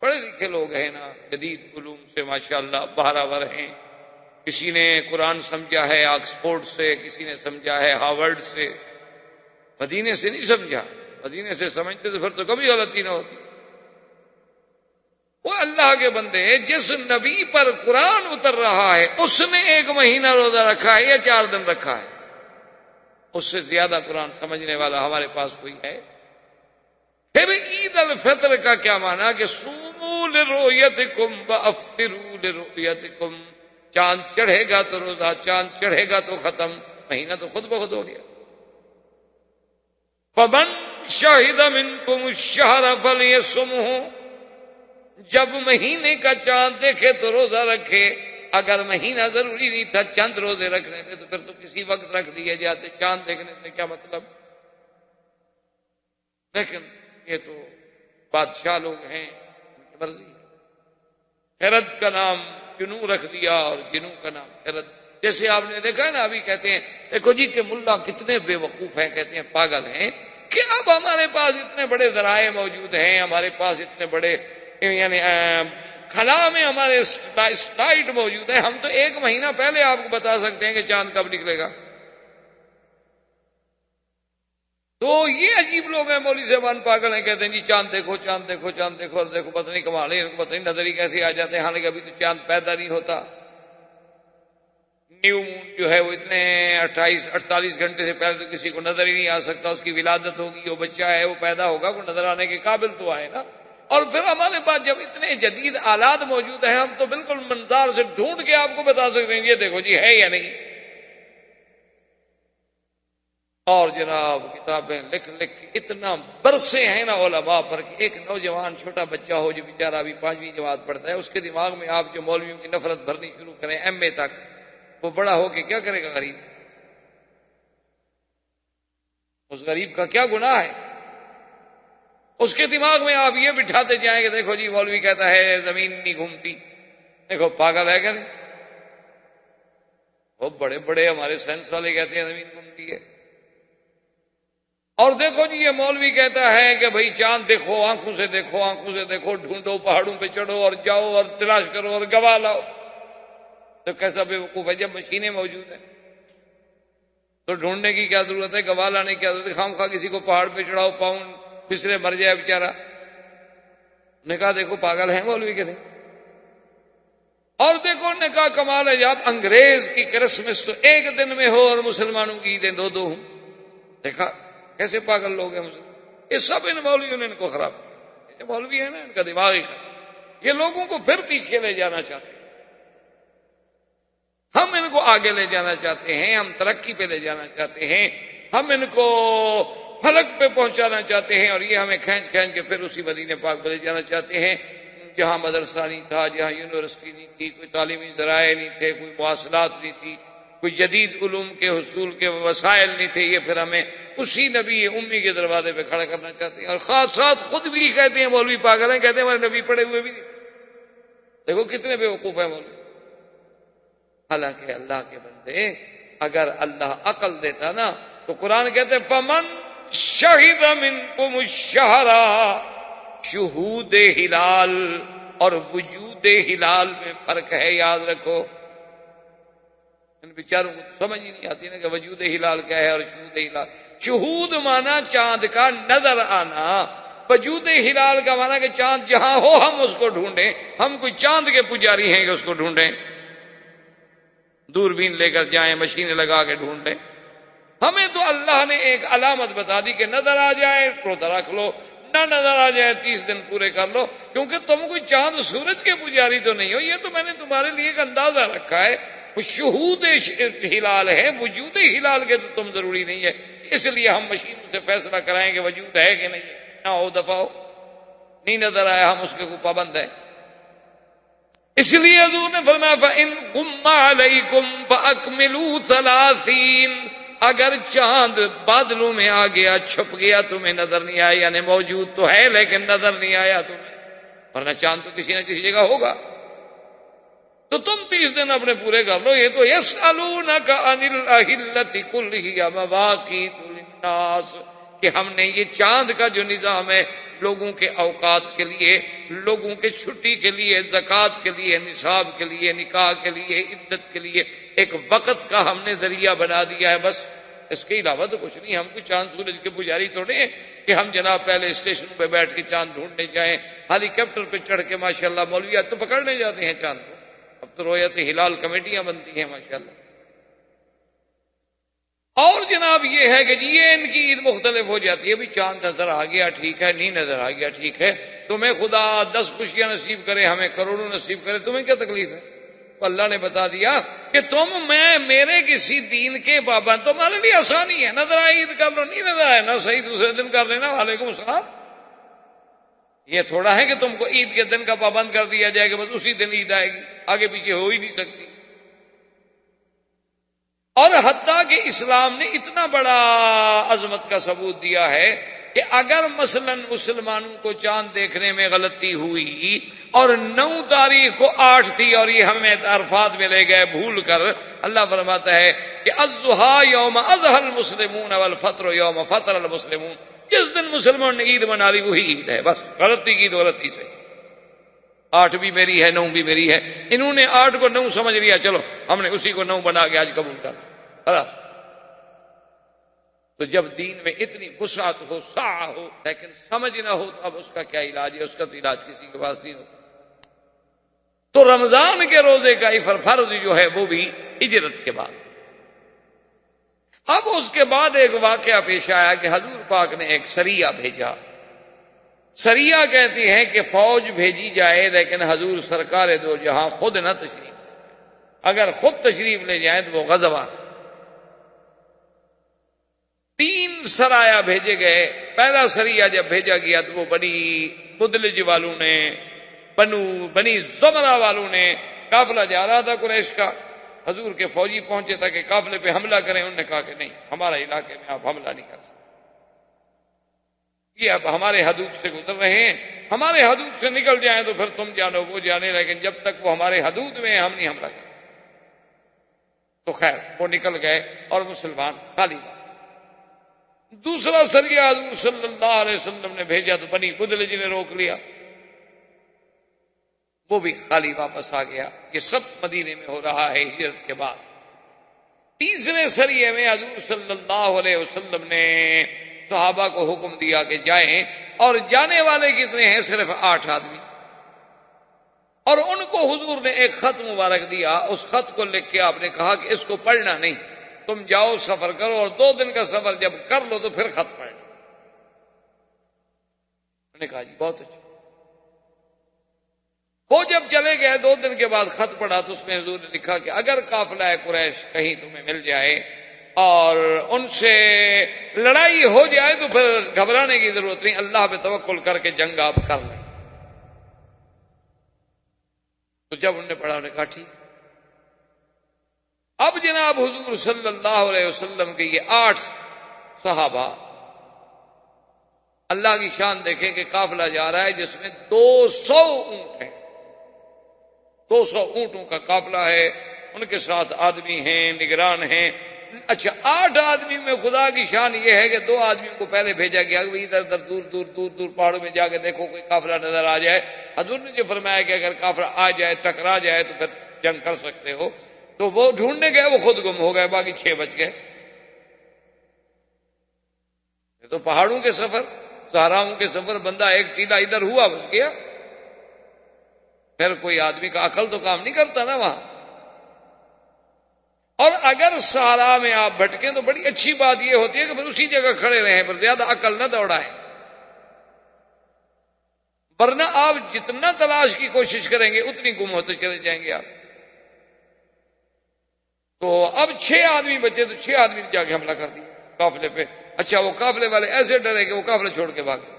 پڑھے لکھے لوگ ہیں نا، جدید علوم سے ماشاءاللہ باہر ہیں، کسی نے قرآن سمجھا ہے آکسفورڈ سے، کسی نے سمجھا ہے ہارورڈ سے، مدینے سے نہیں سمجھا۔ مدینے سے سمجھتے تو پھر تو کبھی غلطی نہ ہوتی۔ وہ اللہ کے بندے، جس نبی پر قرآن اتر رہا ہے اس نے 1 مہینہ روزہ رکھا ہے یا 4 دن رکھا ہے؟ اس سے زیادہ قرآن سمجھنے والا ہمارے پاس کوئی ہے؟ پھر عید الفطر کا کیا معنی کہ صوموا لرؤیتکم وافطروا لرؤیتکم، چاند چڑھے گا تو روزہ، چاند چڑھے گا تو ختم، مہینہ تو خود بخود ہو گیا۔ فمن شہد منکم الشہر فلیصمہ، جب مہینے کا چاند دیکھے تو روزہ رکھے۔ اگر مہینہ ضروری نہیں تھا، چند روزے رکھنے تھے تو پھر تو کسی وقت رکھ دیے جاتے، چاند دیکھنے سے کیا مطلب؟ لیکن یہ تو بادشاہ لوگ ہیں، ان کی مرضی ہے۔ خرد کا نام جنوں رکھ دیا اور جنوں کا نام خرد۔ جیسے آپ نے دیکھا نا، ابھی کہتے ہیں دیکھو جی کہ ملا کتنے بے وقوف ہیں، کہتے ہیں پاگل ہیں، کہ اب ہمارے پاس اتنے بڑے ذرائع موجود ہیں، ہمارے پاس اتنے بڑے یعنی خلا میں ہمارے سٹائٹ موجود ہے، ہم تو 1 مہینہ پہلے آپ کو بتا سکتے ہیں کہ چاند کب نکلے گا۔ تو یہ عجیب لوگ ہیں، مولوی صاحبان پاگل ہیں، کہتے ہیں جی چاند دیکھو، چاند دیکھو، چاند دیکھو، اور دیکھو پتہ نہیں کمال ہے، ان کو پتہ نہیں نظر ہی کیسے آ جاتے ہیں، حالانکہ ابھی تو چاند پیدا نہیں ہوتا۔ نیو مون جو ہے وہ اتنے 48 گھنٹے سے پہلے تو کسی کو نظر ہی نہیں آ سکتا، اس کی ولادت ہوگی، وہ بچہ ہے وہ پیدا ہوگا، وہ نظر آنے کے قابل تو آئے نا۔ اور پھر ہمارے پاس جب اتنے جدید آلات موجود ہیں، ہم تو بالکل منظار سے ڈھونڈ کے آپ کو بتا سکتے ہیں یہ دیکھو جی ہے یا نہیں۔ اور جناب کتابیں لکھ کے اتنا برسے ہیں نا علماء پر کہ ایک نوجوان چھوٹا بچہ ہو جو بیچارہ ابھی 5ویں جماعت پڑھتا ہے، اس کے دماغ میں آپ جو مولویوں کی نفرت بھرنی شروع کریں ایم اے تک، وہ بڑا ہو کے کیا کرے گا؟ غریب، اس غریب کا کیا گناہ ہے؟ اس کے دماغ میں آپ یہ بٹھاتے جائیں کہ دیکھو جی مولوی کہتا ہے زمین نہیں گھومتی، دیکھو پاگل ہے کہ نہیں؟ وہ بڑے بڑے ہمارے سائنس والے کہتے ہیں زمین گھومتی ہے، اور دیکھو جی یہ مولوی کہتا ہے کہ بھئی چاند دیکھو، آنکھوں سے دیکھو، آنکھوں سے دیکھو، ڈھونڈو، پہاڑوں پہ چڑھو اور جاؤ اور تلاش کرو اور گواہ لاؤ۔ تو کیسا بے وقوف ہے؟ جب مشینیں موجود ہیں تو ڈھونڈنے کی کیا ضرورت ہے، گواہ لانے کی کیا ضرورت ہے؟ خام خواہ کسی کو پہاڑ پہ چڑھاؤ، پاؤں پھسلے مر جائے بیچارہ۔ نے کہا دیکھو پاگل ہے مولوی کے نہیں۔ اور دیکھو نے کہا کمال ہے، جب انگریز کی کرسمس تو ایک دن میں ہو اور مسلمانوں کی عیدیں دو دو ہوں۔ دیکھا کیسے پاگل لوگ ہیں مسلمان۔ یہ سب ان مولویوں نے ان کو خراب کیا۔ یہ مولوی ہے نا، ان کا دماغ ہی خراب۔ یہ لوگوں کو پھر پیچھے لے جانا چاہتے ہیں، ہم ان کو آگے لے جانا چاہتے ہیں، ہم ترقی پہ لے جانا چاہتے ہیں، ہم ان کو فلک پہ پہنچانا چاہتے ہیں، اور یہ ہمیں کھینچ کھینچ کے پھر اسی مدینے پاک پہ لے جانا چاہتے ہیں جہاں مدرسہ نہیں تھا، جہاں یونیورسٹی نہیں تھی، کوئی تعلیمی ذرائع نہیں تھے، کوئی مواصلات نہیں تھی، کوئی جدید علوم کے حصول کے وسائل نہیں تھے۔ یہ پھر ہمیں اسی نبی امی کے دروازے پہ کھڑا کرنا چاہتے ہیں، اور خاص ساتھ خود بھی کہتے ہیں مولوی پاگل ہیں، کہتے ہیں ہمارے نبی پڑھے ہوئے بھی نہیں۔ دیکھو کتنے بے وقوف ہیں مولوی۔ حالانکہ اللہ کے بندے، اگر اللہ عقل دیتا نا تو قرآن کہتے فمن شہد منکم الشہر، شہود ہلال اور وجود ہلال میں فرق ہے، یاد رکھو۔ ان بیچاروں کو سمجھ ہی نہیں آتی نا کہ وجود ہلال کیا ہے اور شہود ہلال۔ شہود مانا چاند کا نظر آنا، وجود ہلال کا مانا کہ چاند جہاں ہو ہم اس کو ڈھونڈیں۔ ہم کوئی چاند کے پجاری ہیں کہ اس کو ڈھونڈیں، دوربین لے کر جائیں، مشینیں لگا کے ڈھونڈیں؟ ہمیں تو اللہ نے ایک علامت بتا دی کہ نظر آ جائے روزہ رکھ لو، نہ نظر آ جائے 30 دن پورے کر لو، کیونکہ تم کوئی چاند سورج کے پجاری تو نہیں ہو۔ یہ تو میں نے تمہارے لیے ایک اندازہ رکھا ہے، شہود ہلال ہے، وجود ہلال کے تو تم ضروری نہیں ہے، اس لیے ہم مشینوں سے فیصلہ کرائیں کہ وجود ہے کہ نہیں ہے، نہ ہو دفعہ ہو، نہیں نظر آیا ہم اس کے کو پابند ہیں۔ اس لیے حضور نے فرمایا فَإِن غُمَّ عَلَيْكُمْ فَأَكْمِلُوا 30۔ اگر چاند بادلوں میں آ گیا، چھپ گیا، تمہیں نظر نہیں آیا، یعنی موجود تو ہے لیکن نظر نہیں آیا تمہیں، ورنہ چاند تو کسی نہ کسی جگہ ہوگا، تو تم 30 دن اپنے پورے کر لو۔ یہ تو يَسْأَلُونَكَ عَنِ الْأَهِلَّةِ قُلْ هِيَ مَوَاقِيتُ لِلنَّاسِ، کہ ہم نے یہ چاند کا جو نظام ہے لوگوں کے اوقات کے لیے، لوگوں کے چھٹی کے لیے، زکوٰۃ کے لیے، نصاب کے لیے، نکاح کے لیے، عدت کے لیے ایک وقت کا ہم نے ذریعہ بنا دیا ہے، بس اس کے علاوہ تو کچھ نہیں۔ ہم کوئی چاند سورج کے پجاری تھوڑے ہیں کہ ہم جناب پہلے اسٹیشن پہ بیٹھ کے چاند ڈھونڈنے جائیں، ہیلی کاپٹر پہ چڑھ کے ماشاءاللہ مولویات تو پکڑنے جاتے ہیں چاند کو، اب تو رویت ہلال کمیٹیاں بنتی ہیں ماشاءاللہ۔ اور جناب یہ ہے کہ یہ ان کی عید مختلف ہو جاتی ہے، بھی چاند نظر آ گیا ٹھیک ہے، نہیں نظر آ گیا ٹھیک ہے، تمہیں خدا 10 خوشیاں نصیب کرے، ہمیں کروڑوں نصیب کرے، تمہیں کیا تکلیف ہے؟ تو اللہ نے بتا دیا کہ میں میرے کسی دین کے پابند، تمہارے لیے آسانی ہے، نظر آئے عید کر لو، نہیں نظر آئے نہ صحیح دوسرے دن کر لینا، وعلیکم السلام۔ یہ تھوڑا ہے کہ تم کو عید کے دن کا پابند کر دیا جائے کہ بس اسی دن عید آئے گی، آگے پیچھے ہو ہی نہیں سکتی۔ اور حتیٰ کہ اسلام نے اتنا بڑا عظمت کا ثبوت دیا ہے کہ اگر مثلا مسلمانوں کو چاند دیکھنے میں غلطی ہوئی اور 9 تاریخ کو 8 تھی اور یہ ہمیں عرفات میں لے گئے بھول کر، اللہ فرماتا ہے کہ الضحیٰ یوم اضحی المسلمون والفطر یوم فطر المسلمون، جس دن مسلمانوں نے عید منا لی وہی عید ہے، بس غلطی کی تو غلطی سے، 8 بھی میری ہے 9 بھی میری ہے، انہوں نے 8 کو 9 سمجھ لیا، چلو ہم نے اسی کو 9 بنا کے آج قبول کر خلاص۔ تو جب دین میں اتنی وسعت ہو، سعہ ہو، لیکن سمجھ نہ ہو تو اب اس کا کیا علاج ہے؟ اس کا تو علاج کسی کے پاس نہیں ہوتا۔ تو رمضان کے روزے کا فرض جو ہے وہ بھی ہجرت کے بعد۔ اب اس کے بعد ایک واقعہ پیش آیا کہ حضور پاک نے ایک سریہ بھیجا۔ سریہ کہتی ہیں کہ فوج بھیجی جائے لیکن حضور سرکار دو جہاں خود نہ تشریف، اگر خود تشریف لے جائیں تو وہ غزوہ۔ 3 سرایا بھیجے گئے۔ پہلا سریہ جب بھیجا گیا تو وہ بنی مدلج والوں نے، بنی زمرہ والوں نے، قافلہ جا رہا تھا قریش کا، حضور کے فوجی پہنچے تھا کہ قافلے پہ حملہ کریں، انہوں نے کہا کہ نہیں، ہمارے علاقے میں آپ حملہ نہیں کر سکتے۔ یہ اب ہمارے حدود سے گزر رہے ہیں، ہمارے حدود سے نکل جائیں تو پھر تم جانو وہ جانے، لیکن جب تک وہ ہمارے حدود میں ہیں ہم نہیں حملہ کریں۔ تو خیر وہ نکل گئے اور مسلمان خالی واپس۔ دوسرا سریہ حضور صلی اللہ علیہ وسلم نے بھیجا تو بنی بدلج نے روک لیا، وہ بھی خالی واپس آ گیا۔ یہ سب مدینے میں ہو رہا ہے ہجرت کے بعد۔ تیسرے سریے میں حضور صلی اللہ علیہ وسلم نے صحابہ کو حکم دیا کہ جائیں، اور جانے والے کتنے ہیں؟ صرف 8 آدمی، اور ان کو حضور نے ایک خط مبارک دیا۔ اس خط کو لکھ کے آپ نے کہا کہ اس کو پڑھنا نہیں، تم جاؤ سفر کرو اور 2 دن کا سفر جب کر لو تو پھر خط پڑھنا۔ میں نے کہا جی بہت اچھا۔ وہ جب چلے گئے 2 دن کے بعد خط پڑھا تو اس میں حضور نے لکھا کہ اگر قافلہ قریش کہیں تمہیں مل جائے اور ان سے لڑائی ہو جائے تو پھر گھبرانے کی ضرورت نہیں، اللہ پہ توکل کر کے جنگ آپ کر لیں۔ تو جب انہوں نے پڑھا انہوں نے کہا ٹھیک۔ اب جناب حضور صلی اللہ علیہ وسلم کے یہ 8 صحابہ، اللہ کی شان دیکھیں کہ قافلہ جا رہا ہے جس میں 200 اونٹ ہیں، 200 اونٹوں کا قافلہ ہے، ان کے ساتھ آدمی ہیں، نگران ہیں۔ اچھا 8 آدمی میں خدا کی شان یہ ہے کہ 2 آدمیوں کو پہلے بھیجا گیا کہ ادھر ادھر دور دور دور دور پہاڑوں میں جا کے دیکھو کوئی قافلہ نظر آ جائے۔ حضور نے جو فرمایا کہ اگر قافلہ آ جائے ٹکرا جائے تو پھر جنگ کر سکتے ہو، تو وہ ڈھونڈنے گئے، وہ خود گم ہو گئے، باقی 6 بچ گئے۔ یہ تو پہاڑوں کے سفر، صحراؤں کے سفر، بندہ ایک ٹیلا ادھر ہوا بچ گیا، پھر کوئی آدمی کا عقل تو کام نہیں کرتا نا وہاں۔ اور اگر صحرا میں آپ بھٹکیں تو بڑی اچھی بات یہ ہوتی ہے کہ پھر اسی جگہ کھڑے رہیں، پر زیادہ عقل نہ دوڑائیں، ورنہ آپ جتنا تلاش کی کوشش کریں گے اتنی گم ہوتے چلے جائیں گے آپ۔ تو اب 6 آدمی بچے تو 6 آدمی نے جا کے حملہ کر دیا قافلے پہ۔ اچھا وہ قافلے والے ایسے ڈرے کہ وہ قافلے چھوڑ کے بھاگے۔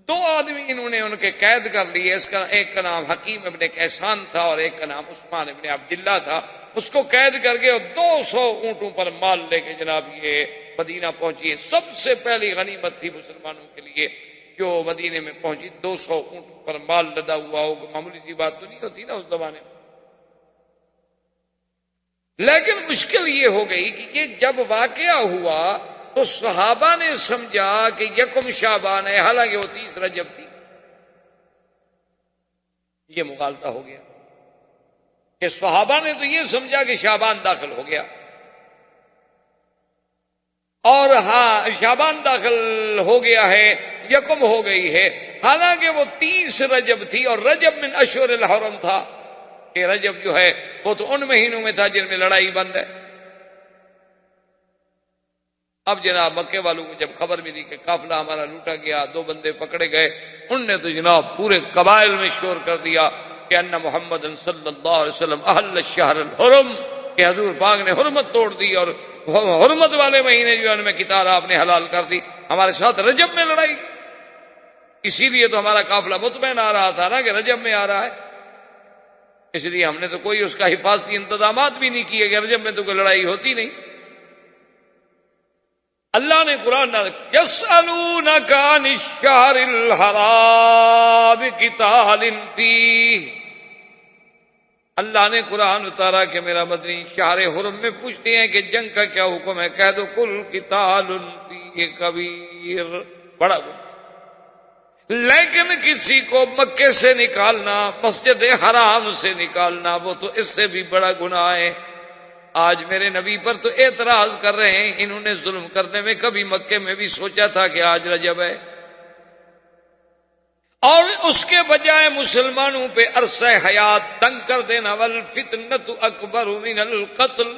2 آدمی انہوں نے ان کے قید کر لیے، اس کا ایک کا نام حکیم ابن کیسان تھا اور ایک کا نام عثمان ابن عبداللہ تھا۔ اس کو قید کر کے اور 200 اونٹوں پر مال لے کے جناب یہ مدینہ پہنچی۔ سب سے پہلی غنیمت تھی مسلمانوں کے لیے جو مدینے میں پہنچی، 200 اونٹوں پر مال لدا ہوا ہو، معمولی سی بات تو نہیں ہوتی نا اس زمانے میں۔ لیکن مشکل یہ ہو گئی کہ یہ جب واقعہ ہوا تو صحابہ نے سمجھا کہ 1 شعبان ہے، حالانکہ وہ 30 رجب تھی۔ یہ مغالطہ ہو گیا کہ صحابہ نے تو یہ سمجھا کہ شعبان داخل ہو گیا، اور ہاں شعبان داخل ہو گیا ہے، 1 ہو گئی ہے، حالانکہ وہ 30 رجب تھی، اور رجب من اشہر الحرم تھا کہ رجب جو ہے وہ تو ان مہینوں میں تھا جن میں لڑائی بند ہے۔ اب جناب مکے والوں کو جب خبر ملی کہ قافلہ ہمارا لوٹا گیا، 2 بندے پکڑے گئے، ان نے تو جناب پورے قبائل میں شور کر دیا کہ ان محمد صلی اللہ علیہ وسلم احل الشہر الحرم، کہ حضور پاک نے حرمت توڑ دی اور حرمت والے مہینے جو ان میں قتال آپ نے حلال کر دی، ہمارے ساتھ رجب میں لڑائی۔ اسی لیے تو ہمارا قافلہ مطمئن آ رہا تھا نا کہ رجب میں آ رہا ہے، اس لیے ہم نے تو کوئی اس کا حفاظتی انتظامات بھی نہیں کیے کہ رجب میں تو کوئی لڑائی ہوتی نہیں۔ اللہ نے قرآن نازل یسألونک عن الشہر الحرام قتال فیہ، اللہ نے قرآن اتارا کہ میرا مدنی شہر حرم میں پوچھتے ہیں کہ جنگ کا کیا حکم ہے، کہہ دو کل قتال فیہ کبیر، بڑا گناہ۔ لیکن کسی کو مکے سے نکالنا، مسجد حرام سے نکالنا، وہ تو اس سے بھی بڑا گناہ ہے۔ آج میرے نبی پر تو اعتراض کر رہے ہیں، انہوں نے ظلم کرنے میں کبھی مکے میں بھی سوچا تھا کہ آج رجب ہے، اور اس کے بجائے مسلمانوں پہ عرصہ حیات تنگ کر دینا، والفتنۃ اکبر من القتل۔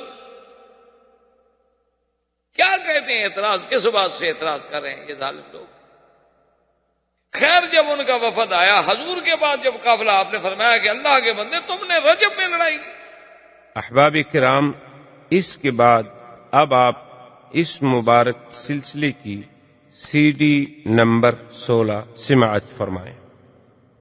کیا کہتے ہیں اعتراض، کس بات سے اعتراض کر رہے ہیں یہ ظالم لوگ؟ خیر جب ان کا وفد آیا حضور کے بعد، جب قافلہ، آپ نے فرمایا کہ اللہ کے بندے تم نے رجب میں لڑائی کی۔ احباب کرام، اس کے بعد اب آپ اس مبارک سلسلے کی CD نمبر 16 سماعت فرمائیں۔